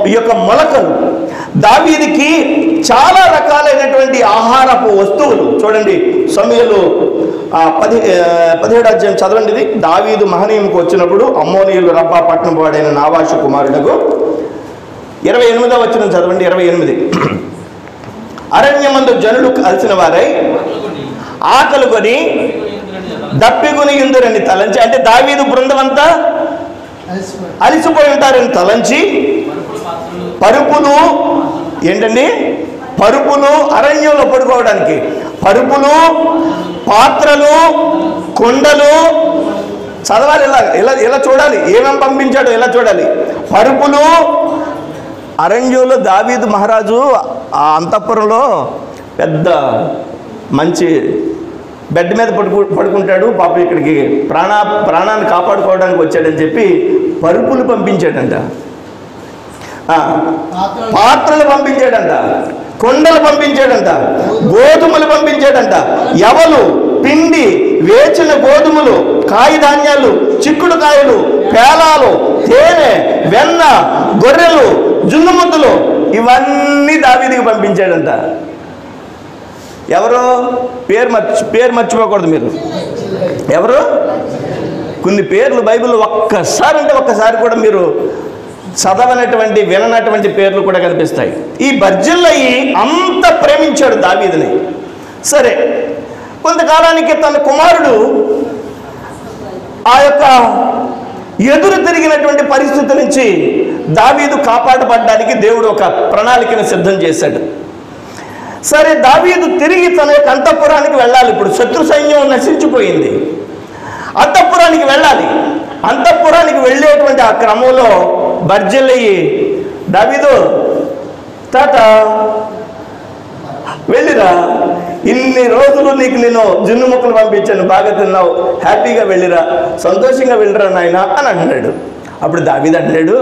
ఈ యొక్క మొలకలు, దావీదుకి చాలా రకాలైనటువంటి ఆహారపు వస్తువులు. చూడండి సమూయేలు 17వ అధ్యాయం చదవండి. ఇది దావీదు మహనీయంకు వచ్చినప్పుడు అమ్మోనీయులు రబ్బా పట్టణం వాడైన నావాషు కుమారుడకు 28వ వచనం చదవండి. 28 అరణ్యమందు జనులు కలిసిన వారై ఆకలుకొని దప్పికొని ఇందురని తలంచి, అంటే దావీదు బృందం అంతా అలిసిపోయి ఉంటారని తలంచి పరుపులు, ఏంటండి పరుపులు, అరణ్యంలో పడుకోవడానికి పరుపులు, పాత్రలు, కొండలు, చదవాలి. ఇలా చూడాలి, ఏమేమి పంపించాడో ఇలా చూడాలి. పరుపులు, అరణ్యంలో దావీదు మహారాజు ఆ అంతఃపురంలో పెద్ద మంచి బెడ్ మీద పడుకుంటాడు. పాప ఇక్కడికి ప్రాణాన్ని కాపాడుకోవడానికి వచ్చాడని చెప్పి పరుపులు పంపించాడంట, పాత్రలు పంపించాడంట, కొండలు పంపించాడంట, గోధుమలు పంపించాడంట. ఎవలు, పిండి, వేచిన గోధుమలు, కాయధాన్యాలు, చిక్కుడు కాయలు, పేలాలు, తేనె, వెన్న, గొర్రెలు, జున్ను ముద్దలు, ఇవన్నీ దావీదుకి పంపించాడంట. ఎవరు? పేరు మర్చిపోకూడదు మీరు. ఎవరు? కొన్ని పేర్లు బైబిల్లో ఒక్కసారి కూడా మీరు చదవనటువంటి, విననటువంటి పేర్లు కూడా కనిపిస్తాయి. ఈ బర్జిల్లయి అంత ప్రేమించాడు దావీదుని. సరే, కొంతకాలానికి తన కుమారుడు ఆ యొక్క ఎదురు తిరిగినటువంటి పరిస్థితి నుంచి దావీదు కాపాడబడ్డానికి దేవుడు ఒక ప్రణాళికను సిద్ధం చేశాడు. సరే, దావీదు తిరిగి తన యొక్క అంతఃపురానికి వెళ్ళాలి. ఇప్పుడు శత్రు సైన్యం నశించిపోయింది, అంతఃపురానికి వెళ్ళాలి. అంతఃపురానికి వెళ్ళేటువంటి ఆ క్రమంలో బర్జిల్లయి, దావీదు తాత వెళ్ళిరా, ఇన్ని రోజులు నీకు నేను జున్ను ముక్కలు పంపించాను, బాగా తిన్నావు, హ్యాపీగా వెళ్ళిరా, సంతోషంగా వెళ్ళిరా నాయన అని అంటున్నాడు. అప్పుడు దావీదు అంటున్నాడు,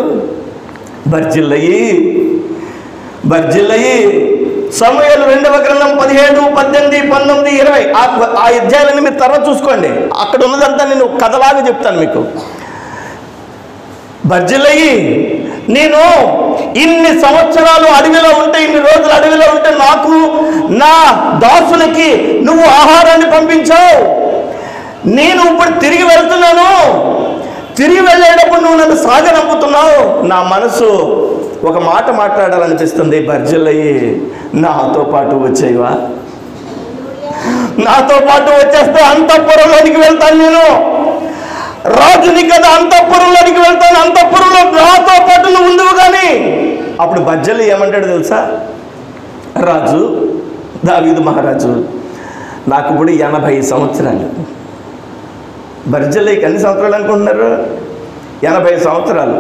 బర్జిల్లయి సమూయేలు 2వ గ్రంథం 17, 18, 19, 20 ఆ అధ్యాయాలన్నీ మీరు తర్వాత చూసుకోండి. అక్కడ ఉన్నదంతా నేను కథలాగా చెప్తాను మీకు. బర్జిల్లయి, నేను ఇన్ని సంవత్సరాలు అడవిలో ఉంటే, ఇన్ని రోజులు అడవిలో ఉంటే నాకు, నా దాసులకి నువ్వు ఆహారాన్ని పంపించావు. నేను ఇప్పుడు తిరిగి వెళ్తున్నాను. తిరిగి వెళ్ళేటప్పుడు నువ్వు నన్ను సాగనంపుతున్నావు. నా మనసు ఒక మాట మాట్లాడాలనిపిస్తుంది. బర్జిల్లయి, నాతో పాటు వచ్చేవా? నాతో పాటు వచ్చేస్తే అంతఃపురంలోనికి వెళ్తాను. నేను రాజుని కదా, అంతఃపురంలోనికి వెళ్తాను. అంతఃపురంలో నాతో పాటు నువ్వు ఉండవు. కానీ అప్పుడు బర్జిల్లయి ఏమంటాడు తెలుసా? రాజు, దావీదు మహారాజు, నాకు ఇప్పుడు 80 సంవత్సరాలు. బర్జిల్లయికి ఎన్ని సంవత్సరాలు అనుకుంటున్నారు? 80 సంవత్సరాలు.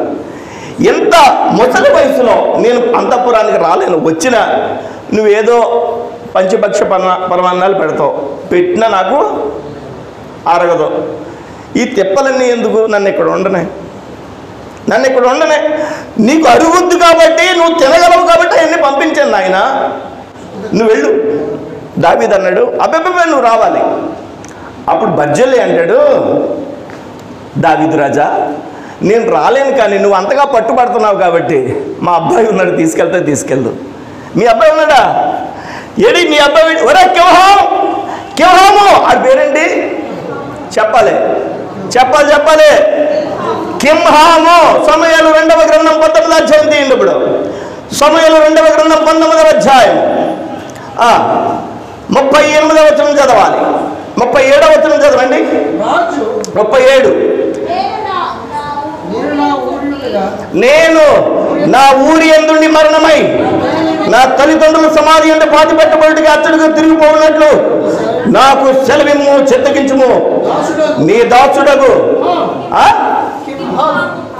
ఎంత ముసలి వయసులో నేను అంతఃపురానికి రాలేను. వచ్చిన నువ్వేదో పంచపక్ష పరమాన్నాలు పెడతావు, పెట్టినా నాకు అరగదు. ఈ తిప్పలన్నీ ఎందుకు? నన్ను ఇక్కడ ఉండనే నీకు అరుగుద్దు కాబట్టి, నువ్వు తినగలవు కాబట్టి అవన్నీ పంపించాను నాయన, నువ్వు వెళ్ళు. దావీదు అన్నాడు, అబ్బెబ్బే నువ్వు రావాలి. అప్పుడు బర్జిల్లయి అంటాడు, దావీదు రాజా, నేను రాలేను, కానీ నువ్వు అంతగా పట్టుబడుతున్నావు కాబట్టి మా అబ్బాయి ఉన్నాడు, తీసుకెళ్దు. మీ అబ్బాయి ఉన్నాడా? ఏడి మీ అబ్బాయి? ఒరే కింహాము, అది పేరేంటి? చెప్పాలి. కింహాము. సమూయేలు 2వ గ్రంథం 19వ అధ్యాయం తీయండి. ఇప్పుడు సమూయేలు 2వ గ్రంథం 19వ అధ్యాయం 38వ వచనం చదవాలి. 37వ వచనం చదవండి. 37. నేను నా ఊరి యందుండి మరణమై నా తల్లిదండ్రుల సమాధి అంటే పాతి పెట్టబడిగా అచ్చడిగా తిరిగిపోయినట్లు నాకు సెలవిమ్ము, చెత్తగించుము. నీ దాసుడగు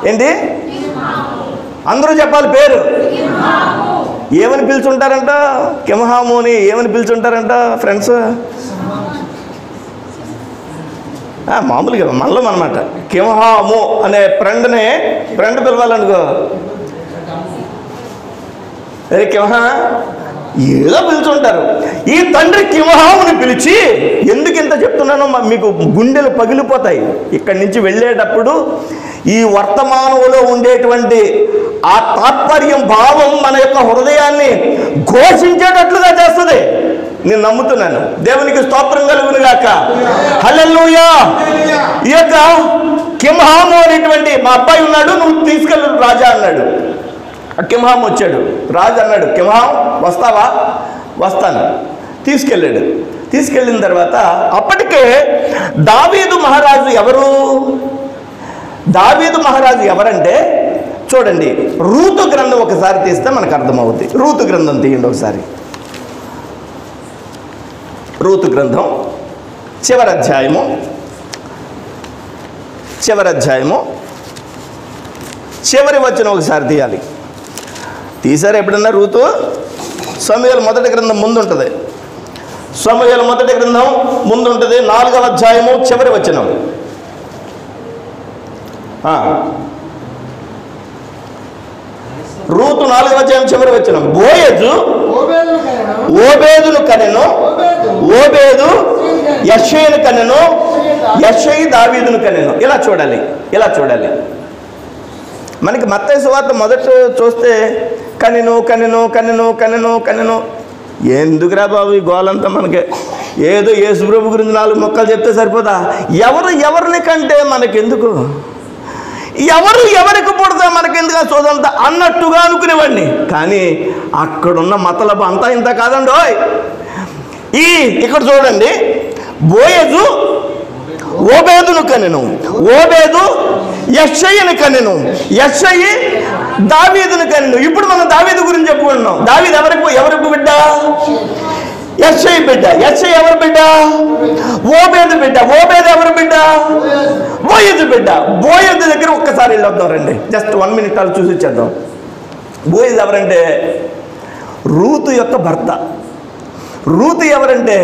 ఏంటి? అందరూ చెప్పాలి పేరు. ఏమని పిలుచుంటారంట? కింహాము అని ఏమని పిలుచుంటారంట ఫ్రెండ్స్? మామూలుగా మనలో అనమాట. కింహాము అనే ఫ్రెండ్ పిలవాలనుకో, అరే కింహా ఏదో పిలుచుంటారు. ఈ తండ్రి కింహాముని పిలిచి, ఎందుకు ఇంత చెప్తున్నానో మీకు గుండెలు పగిలిపోతాయి. ఇక్కడి నుంచి వెళ్ళేటప్పుడు ఈ వర్తమానంలో ఉండేటువంటి ఆ తాత్పర్యం భావం మన యొక్క హృదయాన్ని ఘోషించేటట్లుగా చేస్తుంది. నేను నమ్ముతున్నాను. దేవునికి స్తోత్రం కలుగును గాక. హల్లెలూయా. ఈ యొక్క కింహాము అనేటువంటి మా అబ్బాయి ఉన్నాడు, నువ్వు తీసుకెళ్ళు రాజా అన్నాడు. కింహాము వచ్చాడు. రాజు అన్నాడు, కింహాం వస్తావా? వస్తాను. తీసుకెళ్ళాడు. తీసుకెళ్ళిన తర్వాత అప్పటికే దావీదు మహారాజు ఎవరు? దావీదు మహారాజు ఎవరంటే చూడండి, రూతు గ్రంథం ఒకసారి తీస్తే మనకు అర్థమవుతుంది. రూతు గ్రంథం తీయండి ఒకసారి. రూతు గ్రంథం చివరి అధ్యాయము చివరి వచనం ఒకసారి తీయాలి. తీసారు ఎప్పుడన్నా రూతు? సమూయేలు మొదటి గ్రంథం ముందు ఉంటుంది. సమూయేలు మొదటి గ్రంథం ముందు ఉంటుంది, 4వ అధ్యాయము చివరి వచనం. రూతు 4వ అధ్యాయం చివరి వచనం. బోయజు ఓబేదును కనెను, ఓబేదు యెషయిను కనెను, యెషయి దావీదును కనెను. ఇలా చూడాలి. మనకి మత్తయి సువార్త మొదట చూస్తే కనెను కనెను కనెను కనెను కనెను. ఎందుకురా బాబు ఈ గోలంతా? మనకి ఏదో యేసు ప్రభు గురించి 4 మొక్కలు చెప్తే సరిపోదా? ఎవరిని కంటే మనకెందుకు? ఎవరికి పుడితే మనకెందుకు చూదంతా అన్నట్టుగా అనుకునేవాడిని. కానీ అక్కడున్న మతలబు అంతా ఇంత కాదండి. ఇక్కడ చూడండి, బోయజు ఓబేదును కనెను, ఓబేదు యెషయిని కనెను, యెషయి దావీదును కనెను. ఇప్పుడు మనం దావీదు గురించి చెప్పుకుంటున్నాం. దావీదు ఎవరికి బిడ్డ? యెషయి బిడ్డ. యెషయి ఎవరి బిడ్డ? ఓబేదు బిడ్డ. ఓబేదు ఎవరి బిడ్డ? బోయజు బిడ్డ. బోయజు దగ్గర ఒక్కసారి వెళ్ళొద్దాం రండి. జస్ట్ 1 minute అలా చూసి వచ్చేద్దాం. బోయజు ఎవరంటే రూతు యొక్క భర్త. రూతు ఎవరంటే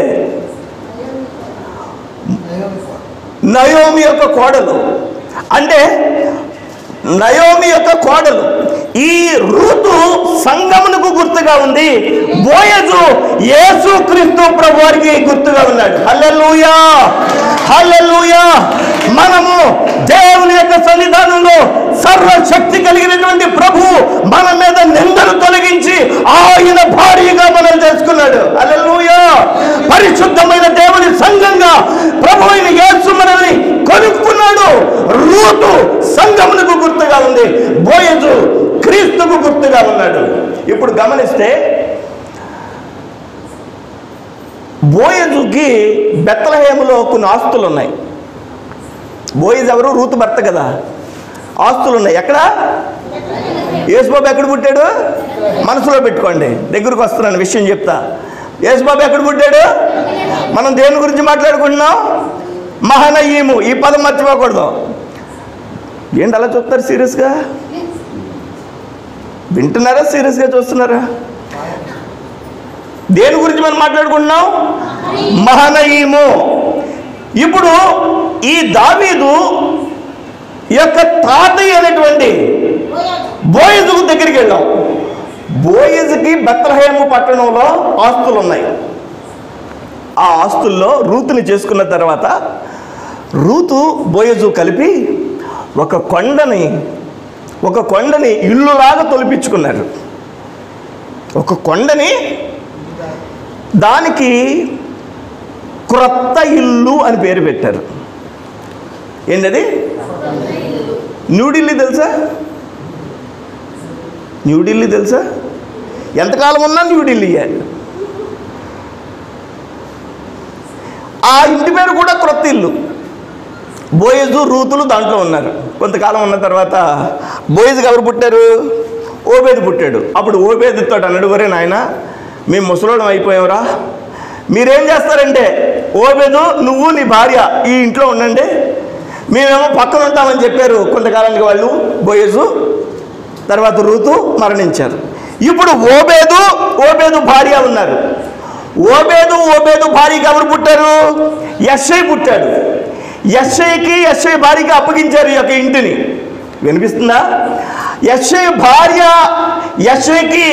నయోమి యొక్క కోడలు. అంటే నయోమి యొక్క కోడలు. ఈ రూతు సంగమునకు గుర్తుగా ఉంది. బోయజు యేసుక్రీస్తు ప్రభువారికి గుర్తుగా ఉన్నాడు. హల్లెలూయా, హల్లెలూయా. మనము దేవుని యొక్క సన్నిధానంలో సర్వశక్తి కలిగినటువంటి ప్రభు మన మీద నిందలు తొలగించి ఆయన భార్యగా మనం చేసుకున్నాడు. హల్లెలూయా. పరిశుద్ధమైన దేవుని సంఘంగా ప్రభు అయిన యేసు మనల్ని కొనుక్కున్నాడు. రూతు సంఘమునకు గుర్తుగా ఉంది, బోయజు క్రీస్తుకు గుర్తుగా ఉన్నాడు. ఇప్పుడు గమనిస్తే బోయజుకి బెత్లెహేములో కొన్ని ఆస్తులు ఉన్నాయి. బోయజు ఎవరు? రూతు భర్త కదా. ఆస్తులు ఉన్నాయి. ఎక్కడ? యేసుబాబు ఎక్కడ పుట్టాడు? మనసులో పెట్టుకోండి. దగ్గరకు వస్తున్నాను, విషయం చెప్తా. యేసుబాబు ఎక్కడ పుట్టాడు? మనం దేని గురించి మాట్లాడుకుంటున్నాం? మహనయీము. ఈ పదం మర్చిపోకూడదు. ఏంటి అలా చూస్తారు? సీరియస్గా వింటున్నారా? సీరియస్గా చూస్తున్నారా? దేని గురించి మనం మాట్లాడుకుంటున్నాం? మహనయీము. ఇప్పుడు ఈ దావీదు యొక్క తాతయ్య అనేటువంటి బోయజు దగ్గరికి వెళ్ళాం. బోయజుకి బెత్లెహేము పట్టణంలో ఆస్తులు ఉన్నాయి. ఆ ఆస్తుల్లో రూతుని చేసుకున్న తర్వాత రూతు బోయజు కలిపి ఒక కొండని ఇల్లులాగా తొలిపించుకున్నారు. ఒక కొండని, దానికి క్రొత్త ఇల్లు అని పేరు పెట్టారు. ఏంటది? న్యూఢిల్లీ తెలుసా? న్యూఢిల్లీ తెలుసా? ఎంతకాలం ఉన్నా న్యూఢిల్లీయే. ఆ ఇంటి పేరు కూడా క్రొత్త ఇల్లు. బోయజు రూతులు దాంట్లో ఉన్నారు. కొంతకాలం ఉన్న తర్వాత బోయజుకి ఎవరు పుట్టారు? ఓబేదు పుట్టాడు. అప్పుడు ఓబేదుతో అన్నాడు, ఒరే నాయన, మేము ముసలోళం అయిపోయావురా, మీరేం చేస్తారంటే ఓబేదు నువ్వు నీ భార్య ఈ ఇంట్లో ఉండండి, మేమేమో పక్కన ఉంటామని చెప్పారు. కొంతకాలానికి వాళ్ళు బోయజు, తర్వాత రూతు మరణించారు. ఇప్పుడు ఓబేదు భార్య ఉన్నారు. ఓబేదు భార్యకి ఎవరు పుట్టారు? యెషయి పుట్టాడు. యెషయి భార్యకి అప్పగించారు ఈ యొక్క ఇంటిని. వినిపిస్తుందా? యెషయి భార్య యెషయికి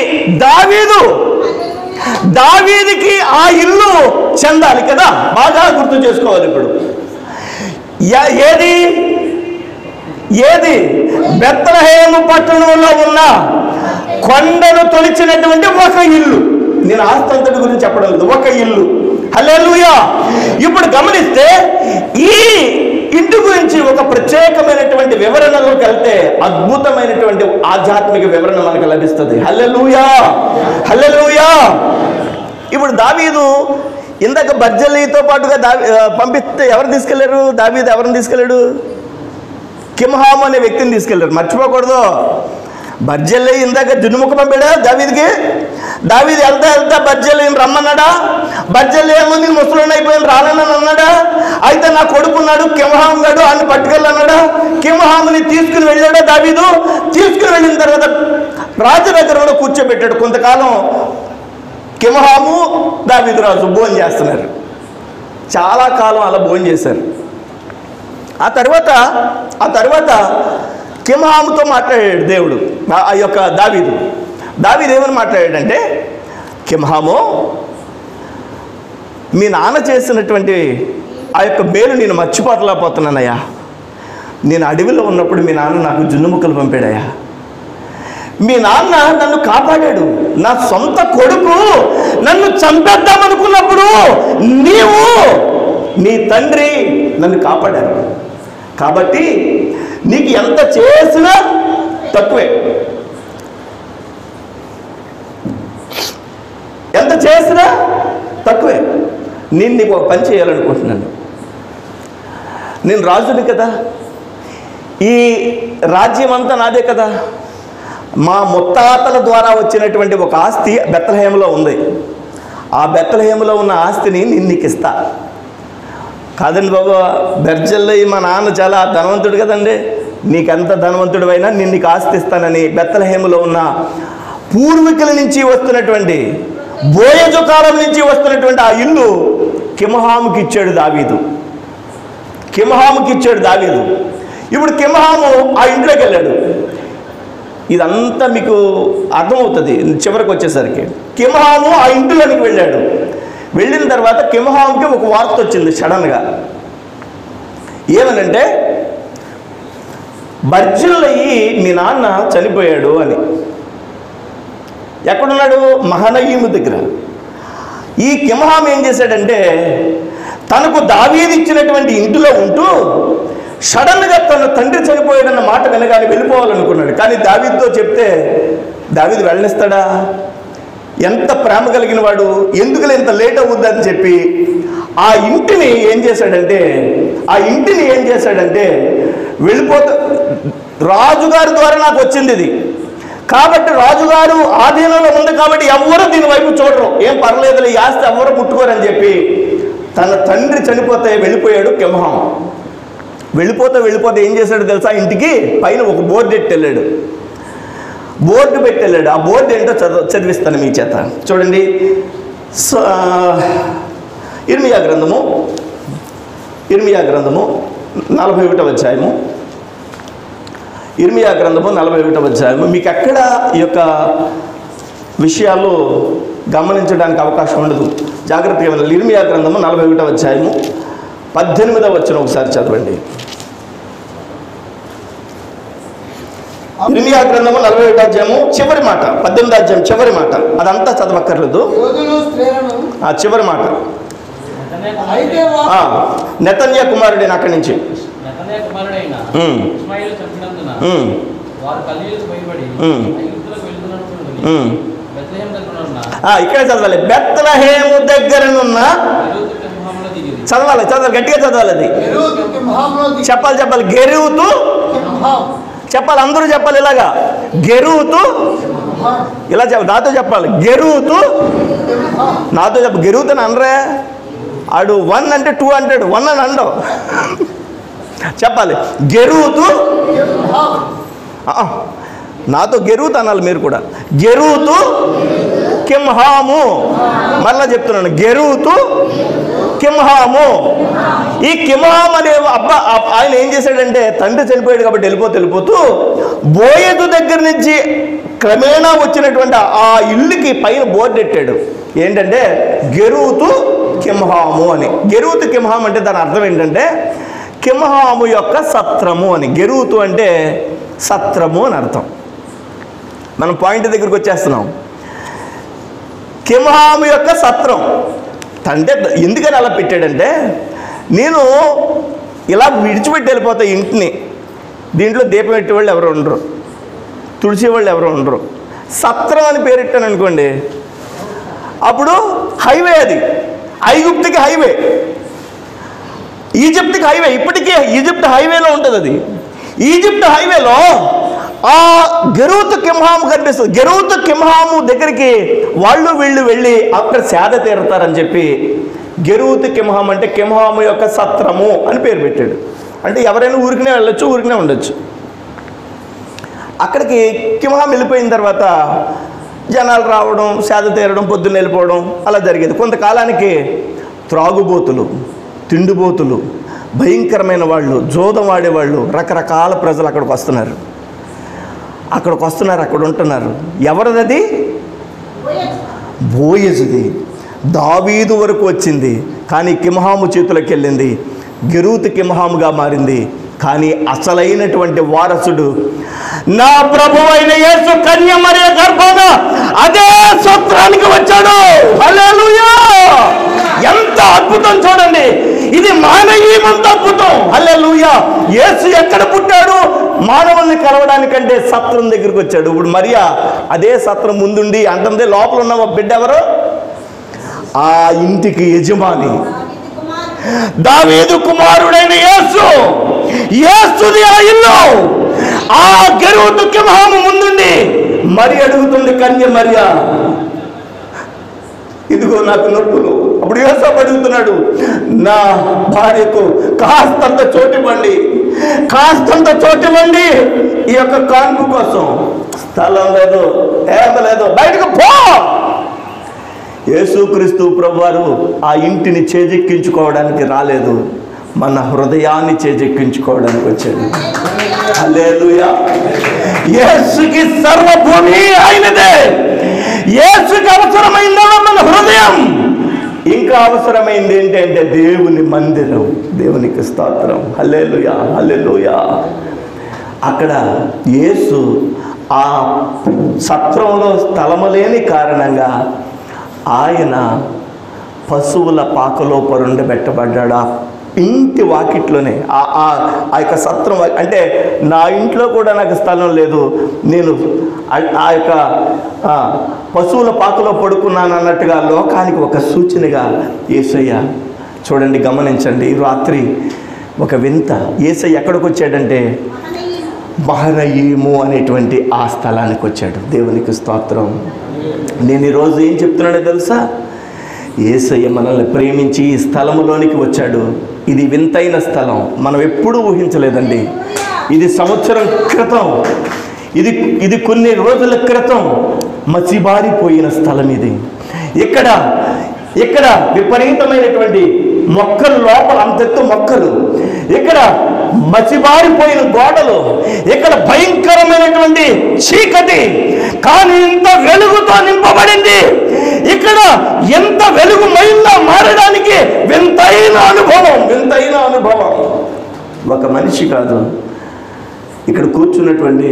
దావీదుకి ఆ ఇల్లు చెందాలి కదా. బాగా గుర్తు చేసుకోవాలి. ఇప్పుడు ఏది? ఏది? బెత్లెహేము పట్టణంలో ఉన్న కొండను తొలిచినటువంటి ఒక ఇల్లు. నేను ఆస్తంతటి గురించి చెప్పడం లేదు, ఒక ఇల్లు. హల్లెలూయా. ఇప్పుడు గమనిస్తే ఈ ఇంటి గురించి ఒక ప్రత్యేకమైనటువంటి వివరణలోకి వెళ్తే అద్భుతమైనటువంటి ఆధ్యాత్మిక వివరణ మనకు లభిస్తుంది. హల్లెలూయా, హల్లెలూయా. ఇప్పుడు దావీదు ఇందాక బర్జల్లితో పాటుగా పంపిస్తే ఎవరు తీసుకెళ్లారు? దావీదు ఎవరిని తీసుకెళ్ళాడు? కిమ్హాము అనే వ్యక్తిని తీసుకెళ్లారు, మర్చిపోకూడదు. బర్జల్లి ఇందాక దున్నుముఖ పంపాడా దావీదికి? దావీదు వెళ్తా బర్జల్లిని రమ్మన్నాడా? బర్జల్లి ఏముంది, ముసలిని అయిపోయిన రానని అన్నాడా? అయితే నా కొడుకున్నాడు కిమ్హాము గాడు, ఆయన పట్టుకెళ్ళన్నాడా? కిమ్హాముని తీసుకుని వెళ్ళాడా దావీదు? తీసుకుని వెళ్ళిన తర్వాత రాజు దగ్గర కూడా కూర్చోబెట్టాడు. కొంతకాలం కిమ్హాము దావీదు రాజు భోజనం చేస్తున్నారు. చాలా కాలం అలా భోజనం చేశారు. ఆ తర్వాత కిమ్హాముతో మాట్లాడాడు దేవుడు, ఆ యొక్క దావీదు ఏమని మాట్లాడాడంటే, కిమ్హాము, మీ నాన్న చేసినటువంటి ఆ యొక్క మేలు నేను మర్చిపోతలేకపోతున్నానయ్యా. నేను అడవిలో ఉన్నప్పుడు మీ నాన్న నాకు జున్ను ముక్కలు పంపాడయ్యా. మీ నాన్న నన్ను కాపాడాడు. నా సొంత కొడుకు నన్ను చంపేద్దామనుకున్నప్పుడు నీవు, నీ తండ్రి నన్ను కాపాడారు. కాబట్టి నీకు ఎంత చేసినా తక్కువే, ఎంత చేసినా తక్కువే. నేను నీకు ఒక పని చేయాలనుకుంటున్నాను. నేను రాజుని కదా, ఈ రాజ్యం అంతా నాదే కదా. మా ముత్తాతల ద్వారా వచ్చినటువంటి ఒక ఆస్తి బెత్లెహేములో ఉంది. ఆ బెత్లెహేములో ఉన్న ఆస్తిని నేను నీకు ఇస్తా. కాదండి బాబు, బెర్జల్లి మా నాన్న చాలా ధనవంతుడు కదండి, నీకెంత ధనవంతుడు అయినా నేను నీకు ఆస్తి ఇస్తానని బెత్లెహేములో ఉన్న పూర్వీకుల నుంచి వస్తున్నటువంటి, బోయజు కాలం నుంచి వస్తున్నటువంటి ఆ ఇల్లు కిమ్హాముకి ఇచ్చాడు దావీదు. ఇప్పుడు కిమ్హాము ఆ ఇంట్లోకి వెళ్ళాడు. ఇదంతా మీకు అర్థమవుతుంది చివరికి వచ్చేసరికి. కిమ్హాము ఆ ఇంటిలోనికి వెళ్ళాడు. వెళ్ళిన తర్వాత కిమ్హాముకి ఒక వార్త వచ్చింది సడన్గా. ఏమనంటే, బర్జిల్లయి మీ నాన్న చనిపోయాడు అని. ఎక్కడున్నాడు? మహనయీము దగ్గర. ఈ కిమ్హాము ఏం చేశాడంటే, తనకు దావీదు ఇచ్చినటువంటి ఇంటిలో ఉంటూ సడన్గా తన తండ్రి చనిపోయాడన్న మాట వినగానే వెళ్ళిపోవాలనుకున్నాడు. కానీ దావీదుతో చెప్తే దావీదు వెళ్ళనిస్తాడా? ఎంత ప్రేమ కలిగిన వాడు, ఎందుకు ఇంత లేట్ అవుద్దని చెప్పి ఆ ఇంటిని ఏం చేశాడంటే వెళ్ళిపోతా, రాజుగారి ద్వారా నాకు వచ్చింది ఇది కాబట్టి, రాజుగారు ఆధీనంలో ఉంది కాబట్టి ఎవ్వరూ దీని వైపు చూడరు, ఏం పర్లేదు ఈ ఆస్తి ఎవ్వరూ ముట్టుకోరని చెప్పి తన తండ్రి చనిపోతే వెళ్ళిపోయాడు కిమ్హాము. వెళ్ళిపోతే ఏం చేశాడు తెలుసా? ఇంటికి పైన ఒక బోర్డు పెట్టెళ్ళాడు. ఆ బోర్డు ఏంటో చదివిస్తాను మీ చేత. చూడండి, ఇర్మియా గ్రంథము 41వ అధ్యాయము. ఇర్మియా గ్రంథము 41వ అధ్యాయము. మీకు ఎక్కడ ఈ యొక్క విషయాలు గమనించడానికి అవకాశం ఉండదు, జాగ్రత్తగా వెళ్ళాలి. ఇర్మియా గ్రంథము 41వ అధ్యాయము 18వ వచనం ఒకసారి చదవండి. ఇర్మియా గ్రంథము 41వ అధ్యాయము చివరి మాట, 18వ అధ్యాయం చివరి మాట, అదంతా చదవక్కర్లేదు. ఆ చివరి మాట, నెతన్యా కుమారుడైన అక్కడి నుంచి ఇక్కడ చదవాలి. బెత్లెహేము దగ్గరనున్న, చదవాలి గట్టిగా చదవాలి. అది చెప్పాలి. గెరుతు చెప్పాలి, అందరూ చెప్పాలి. ఇలాగా గెరుతు, ఇలా నాతో చెప్పాలి. గెరుతు, నాతో చెప్ప. గెరుతు అని అనరే, ఆడు 1 అంటే 2 అంటాడు, 1 అని అండవు. చెప్పాలి గెరుతు. నాతో గెరుతు అనాలి మీరు కూడా. గెరుతు కిమ్హాము. మళ్ళా చెప్తున్నాను, గెరుతు కిమ్హాము. ఈ కిమ్హాము అనే ఆయన ఏం చేశాడంటే, తండ్రి చనిపోయాడు కాబట్టి వెళ్ళిపోతూ బోయజు దగ్గర నుంచి క్రమేణా వచ్చినటువంటి ఆ ఇల్లుకి పైన బోర్డు పెట్టాడు. ఏంటంటే గెరుతు కిమ్హాము అని. గెరుతు కిమ్హాము అంటే దాని అర్థం ఏంటంటే, కిమ్హాము యొక్క సత్రము అని. గెరూతు అంటే సత్రము అని అర్థం. మనం పాయింట్ దగ్గరికి వచ్చేస్తున్నాం. కిమ్హాము యొక్క సత్రం అంటే ఎందుకని అలా పెట్టాడంటే, నేను ఇలా విడిచిపెట్టి వెళ్ళిపోతా ఇంటిని, దీంట్లో దీపం పెట్టేవాళ్ళు ఎవరు ఉండరు, తుడిచేవాళ్ళు ఎవరు ఉండరు, సత్రం అని పేరెట్టాను అనుకోండి, అప్పుడు హైవే, అది ఐగుప్తుకి హైవే, ఈజిప్ట్కి హైవే. ఇప్పటికీ ఈజిప్ట్ హైవేలో ఉంటుంది అది. ఈజిప్ట్ హైవేలో ఆ గెరూతు కిమ్హాము కనిపిస్తుంది. గెరూతు కిమ్హాము దగ్గరికి వాళ్ళు వీళ్ళు వెళ్ళి అక్కడ సేద తీరుతారని చెప్పి గెరూతు కిమ్హాం అంటే కిమ్హాము యొక్క సత్రము అని పేరు పెట్టాడు. అంటే ఎవరైనా ఊరికినే వెళ్ళొచ్చు, ఊరికినే ఉండొచ్చు. అక్కడికి కిమ్హాం వెళ్ళిపోయిన తర్వాత జనాలు రావడం, సేద తీరడం, పొద్దున్న వెళ్ళిపోవడం అలా జరిగేది. కొంతకాలానికి త్రాగుబోతులు, తిండిబోతులు, భయంకరమైన వాళ్ళు, జోదం ఆడేవాళ్ళు, రకరకాల ప్రజలు అక్కడికి వస్తున్నారు, అక్కడ ఉంటున్నారు. ఎవరిది? బోయజుది. దావీదు వరకు వచ్చింది, కానీ కిమ్హాము చేతులకు వెళ్ళింది, గెరూతు కిమ్హాముగా మారింది. కానీ అసలైనటువంటి వారసుడు నా ప్రభువైన యేసు కన్య మరియ గర్భాన అదే సూత్రానికి వచ్చాడు. హల్లెలూయా! ఎంత అద్భుతం చూడండి, ఇది మానవీయమంత అద్భుతం. హల్లెలూయా! యేసు ఎక్కడ పుట్టాడు? మానవుల్ని కలవడానికంటే సత్రం దగ్గరికి వచ్చాడు. ఇప్పుడు మరియా అదే సత్రం ముందుండి అంటుంది, లోపల ఉన్న బిడ్డ ఎవరు? ఆ ఇంటికి యజమాని, దావీదు కుమారుడైన యేసు. యేసుది ఆ ఇల్లు. ఆ గెరూతు కిమ్హాము ముందుండి మరి అడుగుతుంది కన్య మరియా, ఇదిగో నాకు నొప్పులు. అప్పుడు యేసు అడుగుతున్నాడు, నా భార్యకు కాస్తంత చోటివ్వండి, కాస్తంత చోటివ్వండి, ఈ యొక్క కాన్పు కోసం. స్థలం లేదు, ఏమ లేదు, బయటకు పో. యేసుక్రీస్తు ప్రభువారు ఆ ఇంటిని చేజెక్కించుకోవడానికి రాలేదు, మన హృదయాన్ని చేజెక్కించుకోవడానికి వచ్చాడు. హల్లెలూయా! యేసుకి సర్వభూమి ఆయనదే. యేసుకి అవసరమైందల్లా మన హృదయం. ఇంకా అవసరమైంది ఏంటంటే దేవుని మందిరం. దేవునికి స్తోత్రం. హల్లెలూయా! హల్లెలూయా! అక్కడ యేసు ఆ సత్రంలో స్థలము లేని కారణంగా ఆయన పశువుల పాకలో పరుండబెట్టబడ్డాడు. ఆ ఇంటి వాకిట్లోనే, ఆ యొక్క సత్రం. అంటే నా ఇంట్లో కూడా నాకు స్థలం లేదు, నేను ఆ యొక్క పశువుల పాకలో పడుకున్నాను అన్నట్టుగా లోకానికి ఒక సూచనగా యేసయ్య. చూడండి, గమనించండి, ఈ రాత్రి ఒక వింత. యేసయ్య ఎక్కడికి వచ్చాడంటే మహనయీము అనేటువంటి ఆ స్థలానికి వచ్చాడు. దేవునికి స్తోత్రం. నేను ఈరోజు ఏం చెప్తున్నానో తెలుసా? యేసయ్య మనల్ని ప్రేమించి ఈ స్థలములోనికి వచ్చాడు. ఇది వింతైన స్థలం, మనం ఎప్పుడూ ఊహించలేదండి. ఇది సంవత్సరం క్రితం, ఇది కొన్ని రోజుల క్రితం మసిబారిపోయిన స్థలం ఇది. ఇక్కడ విపరీతమైనటువంటి మొక్కలు, లోపల అంతెత్తు మొక్కలు, ఇక్కడ మసిబారిపోయిన గోడలు, ఇక్కడ భయంకరమైనటువంటి చీకటి, కానీ ఇంత వెలుగుతో నింపబడింది. ఇక్కడ ఎంత వెలుగుమయంగా మారడానికి వింతైన అనుభవం. ఒక మనిషి కాదు, ఇక్కడ కూర్చున్నటువంటి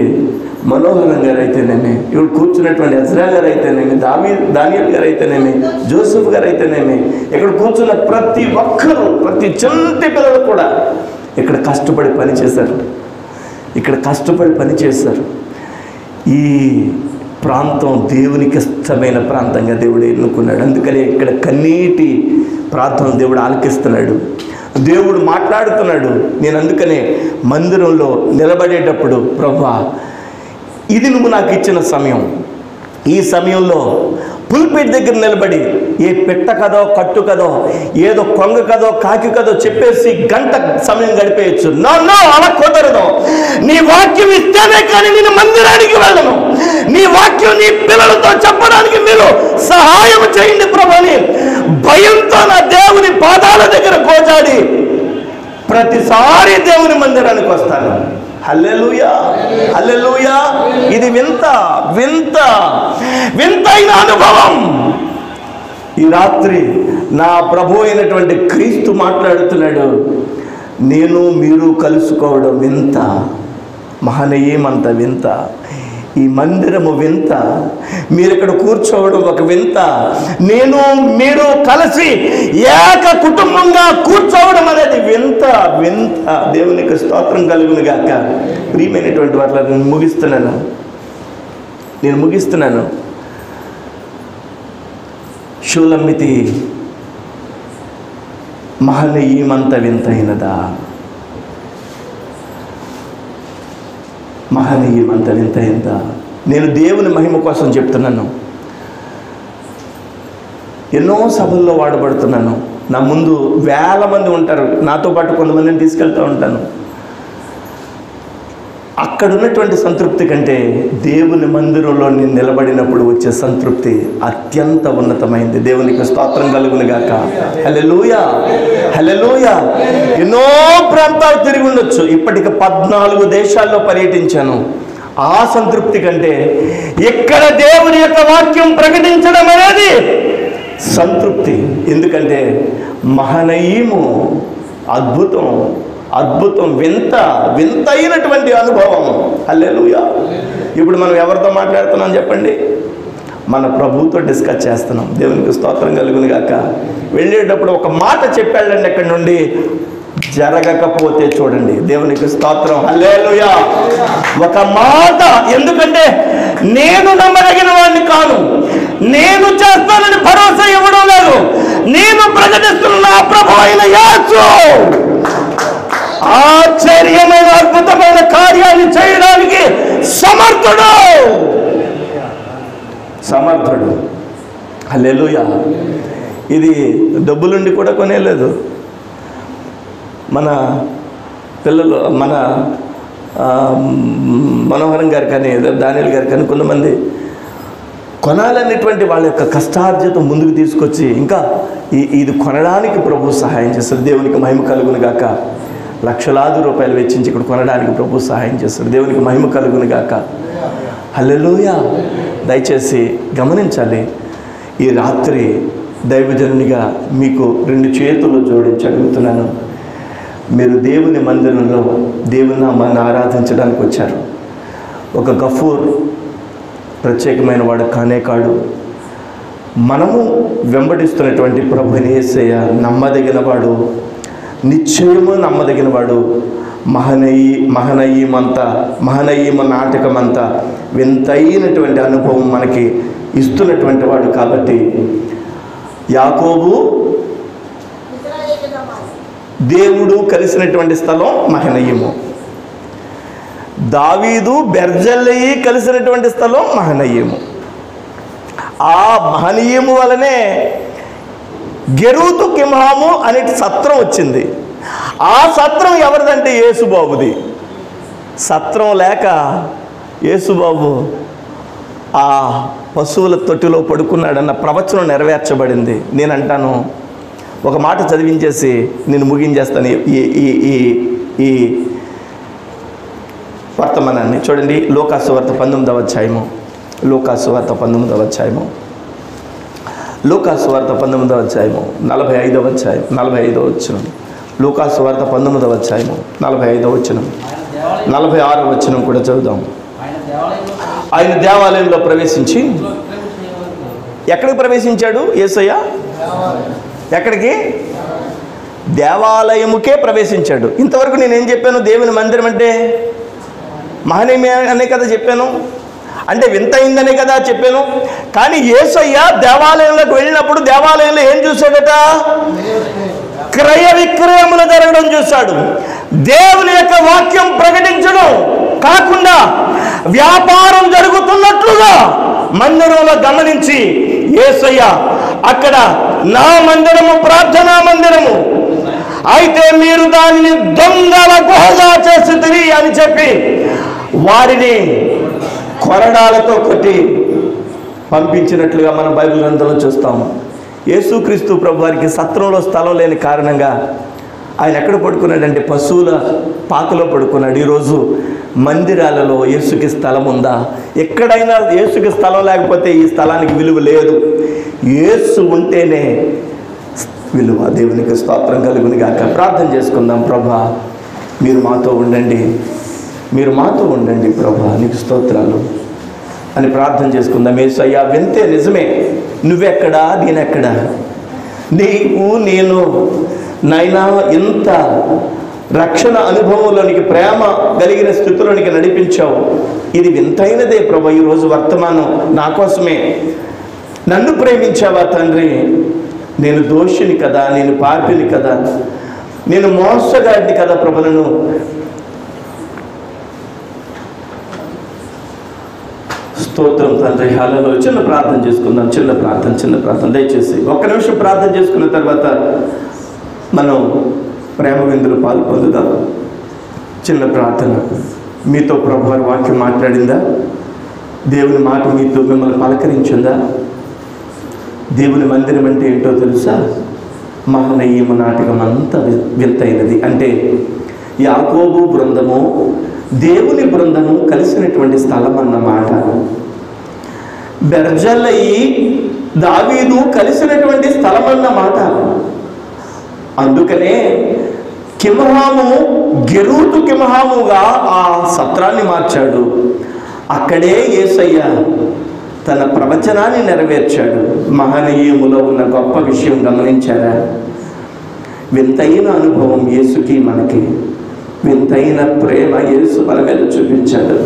మనోహరం గారు అయితేనేమి, ఇక్కడ కూర్చున్నటువంటి ఎజ్రా గారు అయితేనేమి, దానియేలు గారు అయితేనేమి, జోసెఫ్ గారు అయితేనేమి, ఇక్కడ కూర్చున్న ప్రతి ఒక్కరూ, ప్రతి చంటి పిల్లలు కూడా ఇక్కడ కష్టపడి పనిచేశారు. ఈ ప్రాంతం దేవునికి ఇష్టమైన ప్రాంతంగా దేవుడు ఎన్నుకున్నాడు. అందుకని ఇక్కడ కన్నీటి ప్రార్థన దేవుడు ఆలకిస్తున్నాడు, దేవుడు మాట్లాడుతున్నాడు. నేను అందుకనే మందిరంలో నిలబడేటప్పుడు, ప్రభువా, ఇది నువ్వు నాకు ఇచ్చిన సమయం. ఈ సమయంలో పుల్పిట్ దగ్గర నిలబడి ఏ పెట్ట కదో, కట్టు కదో, ఏదో కొంగ కదో, కాకి కదో చెప్పేసి గంట సమయం గడిపేయచ్చు. నో, అలా కుదరదు. నీ వాక్యం ఇస్తేనే కానీ నేను మందిరానికి వెళ్ళను. నీ వాక్యం నీ పిల్లలతో చెప్పడానికి మీరు సహాయం చేయండి ప్రభుని భయంతో నా దేవుని పాదాల దగ్గర గోజాడి ప్రతిసారి దేవుని మందిరానికి వస్తాను. హల్లెలూయా! హల్లెలూయా! ఇది వింతైన అనుభవం. ఈ రాత్రి నా ప్రభు అయినటువంటి క్రీస్తు మాట్లాడుతున్నాడు. నేను మీరు కలుసుకోవడం వింత, మహనీయమంత వింత, ఈ మందిరము వింత, మీరు ఇక్కడ కూర్చోవడం ఒక వింత, నేను మీరు కలిసి ఏక కుటుంబంగా కూర్చోవడం అనేది వింత వింత. దేవునికి స్తోత్రం కలుగును గాక. ప్రియమైనటువంటి వాటిలో నేను ముగిస్తున్నాను. షూలమ్మితి మహనీయమంత వింతైనదా? మహనీయమంత వింతైనదా? నేను దేవుని మహిమ కోసం చెప్తున్నాను. ఎన్నో సభల్లో వాడబడుతున్నాను. నా ముందు వేల మంది ఉంటారు, నాతో పాటు కొంతమందిని తీసుకెళ్తూ ఉంటాను. అక్కడ ఉన్నటువంటి సంతృప్తి కంటే దేవుని మందిరంలో నేను నిలబడినప్పుడు వచ్చే సంతృప్తి అత్యంత ఉన్నతమైంది. దేవునికి స్తోత్రం కలుగును గాక. హల్లెలూయా, హల్లెలూయా. ఎన్నో ప్రాంతాలు తిరిగి ఉండొచ్చు. ఇప్పటికి 14 దేశాల్లో పర్యటించాను. ఆ సంతృప్తి కంటే ఇక్కడ దేవుని యొక్క వాక్యం ప్రకటించడం అనేది సంతృప్తి. ఎందుకంటే మహనీయము, అద్భుతం, అద్భుతం, వింతైనటువంటి అనుభవం. హల్లెలూయా. ఇప్పుడు మనం ఎవరితో మాట్లాడుతున్నాం చెప్పండి? మన ప్రభువుతో డిస్కస్ చేస్తున్నాం. దేవునికి స్తోత్రం కలుగును గాక. వెళ్ళేటప్పుడు ఒక మాట చెప్పాడండి ఎక్కడి నుండి, జరగకపోతే చూడండి. దేవునికి స్తోత్రం. హల్లెలూయా. ఒక మాట. ఎందుకంటే నేను నమ్మదగిన వాడిని కాను, నేను చేస్తానని భరోసా ఇవ్వడం లేదు. నేను ప్రకటిస్తున్న నా ప్రభు అయిన యేసు ఆశ్చర్యమైన అద్భుతమైన కార్యాన్ని చేయడానికి సమర్థుడు. హల్లెలూయా. ఇది డబ్బులుండి కూడా కొనేలేదు. మన పిల్లలు, మన మనోహరం గారు కానీ దానియల్ గారు కానీ కొంతమంది కొనాలనేటువంటి వాళ్ళ యొక్క కష్టార్జితం ముందుకు తీసుకొచ్చి ఇంకా ఇది కొనడానికి ప్రభు సహాయం చేస్తారు. దేవునికి మహిమ కలుగును గాక. లక్షలాది రూపాయలు వెచ్చించి ఇక్కడ కొనడానికి ప్రభు సహాయం చేస్తాడు. దేవునికి మహిమ కలుగును గాక. హల్లెలూయా. దయచేసి గమనించాలి. ఈ రాత్రి దైవజనునిగా మీకు 2 చేతులు జోడించి అడుగుతున్నాను. మీరు దేవుని మందిరంలో దేవుని నామాన్ని ఆరాధించడానికి వచ్చారు. ఒక గఫూర్ ప్రత్యేకమైన వాడు కానే కాడు. మనము వెంబడిస్తున్నటువంటి ప్రభుని యేసయ్య నమ్మదగిన వాడు, నిశ్చయము నమ్మదగిన వాడు. మహనీయమ నాటకమంతా వింతైనటువంటి అనుభవం మనకి ఇస్తున్నటువంటి వాడు. కాబట్టి యాకోబు దేవుడు కలిసినటువంటి స్థలం మహనీయము, దావీదు బెర్జల్లయి కలిసినటువంటి స్థలం మహనీయము. ఆ మహనీయము వలనే గెరూతు కిమ్హాము అనే సత్రం వచ్చింది. ఆ సత్రం ఎవరిదంటే యేసుబాబుది. సత్రం లేక యేసుబాబు ఆ పశువుల తొట్టిలో పడుకున్నాడన్న ప్రవచనం నెరవేర్చబడింది. నేను అంటాను, ఒక మాట చదివించేసి నేను ముగించేస్తాను ఈ వర్తమానాన్ని. చూడండి, లూకాసు వార్త 19వ అధ్యాయము. లూకాసు వార్త 19వ అధ్యాయము. లూకాసు వార్త 19వ అధ్యాయము 45వ అధ్యాయం 45వ వచనం. లూకాసు వార్త 19వ అధ్యాయము 45వ వచనం, 46వ వచనం కూడా చదువుదాం. ఆయన దేవాలయంలో ప్రవేశించి, ఎక్కడికి ప్రవేశించాడు యేసయ్య? ఎక్కడికి? దేవాలయముకే ప్రవేశించాడు. ఇంతవరకు నేనేం చెప్పాను? దేవుని మందిరం అంటే మహనీయమే అనే కదా చెప్పాను, అంటే వింతైందనే కదా చెప్పాను. కానీ యేసయ్య దేవాలయంలోకి వెళ్ళినప్పుడు దేవాలయంలో ఏం చూశాడట? క్రయ విక్రయములు జరగడం చూశాడు. దేవుని యొక్క వాక్యం ప్రకటించడం కాకుండా వ్యాపారం జరుగుతున్నట్లుగా మందిరంలో గమనించి యేసయ్య అక్కడ నా మందిరము ప్రార్థనా మందిరము అయితే మీరు దానిని దొంగల గుహగా చేసితిరి అని చెప్పి వారిని కొరడాలతో కొట్టి పంపించినట్లుగా మనం బైబిల్ గ్రంథంలో చూస్తాము. యేసుక్రీస్తు ప్రభు వారికి సత్రంలో స్థలం లేని కారణంగా ఆయన ఎక్కడ పడుకున్నాడంటే పశువుల పాకలో పడుకున్నాడు. ఈరోజు మందిరాలలో యేసుకి స్థలం ఉందా? ఎక్కడైనా యేసుకి స్థలం లేకపోతే ఈ స్థలానికి విలువ లేదు. యేసు ఉంటేనే విలువ. దేవునికి స్తోత్రం కలుగును గాక. ప్రార్థన చేసుకుందాం. ప్రభా, మీరు మాతో ఉండండి, మీరు మాతో ఉండండి ప్రభా, నీకు స్తోత్రాలు అని ప్రార్థన చేసుకుందాం. యేసయ్యా, వింతే నిజమే, నువ్వెక్కడా నేనెక్కడా, నీవు నేను నాయనా ఇంత రక్షణ అనుభవంలోనికి, ప్రేమ కలిగిన స్థితిలోనికి నడిపించావు. ఇది వింతైనదే ప్రభా. ఈరోజు వర్తమానం నా కోసమే. నన్ను ప్రేమించావా తండ్రి? నేను దోషిని కదా, నేను పాపిని కదా, నేను మోసగాడిని కదా ప్రభులను. స్తోత్రం తండ్రి. హల్లెలూయా. చిన్న ప్రార్థన చేసుకుందాం. చిన్న ప్రార్థన దయచేసి ఒక్క నిమిషం ప్రార్థన చేసుకున్న తర్వాత మనం ప్రేమ విందులు పాలు పొందుదాం. చిన్న ప్రార్థన. మీతో ప్రభువారి వాక్యం మాట్లాడిందా? దేవుని మాట మీతో మిమ్మల్ని పలకరించిందా? దేవుని మందిరం అంటే ఏంటో తెలుసా? మహనీయము నాటకం అంతా వింతైనది. అంటే యాకోబు బృందము, దేవుని బృందము కలిసినటువంటి స్థలం అన్నమాట. బెర్జల్లయి, దావీదు కలిసినటువంటి స్థలం అన్నమాట. అందుకనే కిమ్హాము గెరూతు కిమ్హాముగా ఆ సత్రాన్ని మార్చాడు. అక్కడే యేసయ్య తన ప్రవచనాన్ని నెరవేర్చాడు. మహనీయములో ఉన్న గొప్ప విషయం గమనించారా? వింతైన అనుభవం యేసుకి మనకి, వింతైన ప్రేమ యేసు మన మీద చూపించాడు.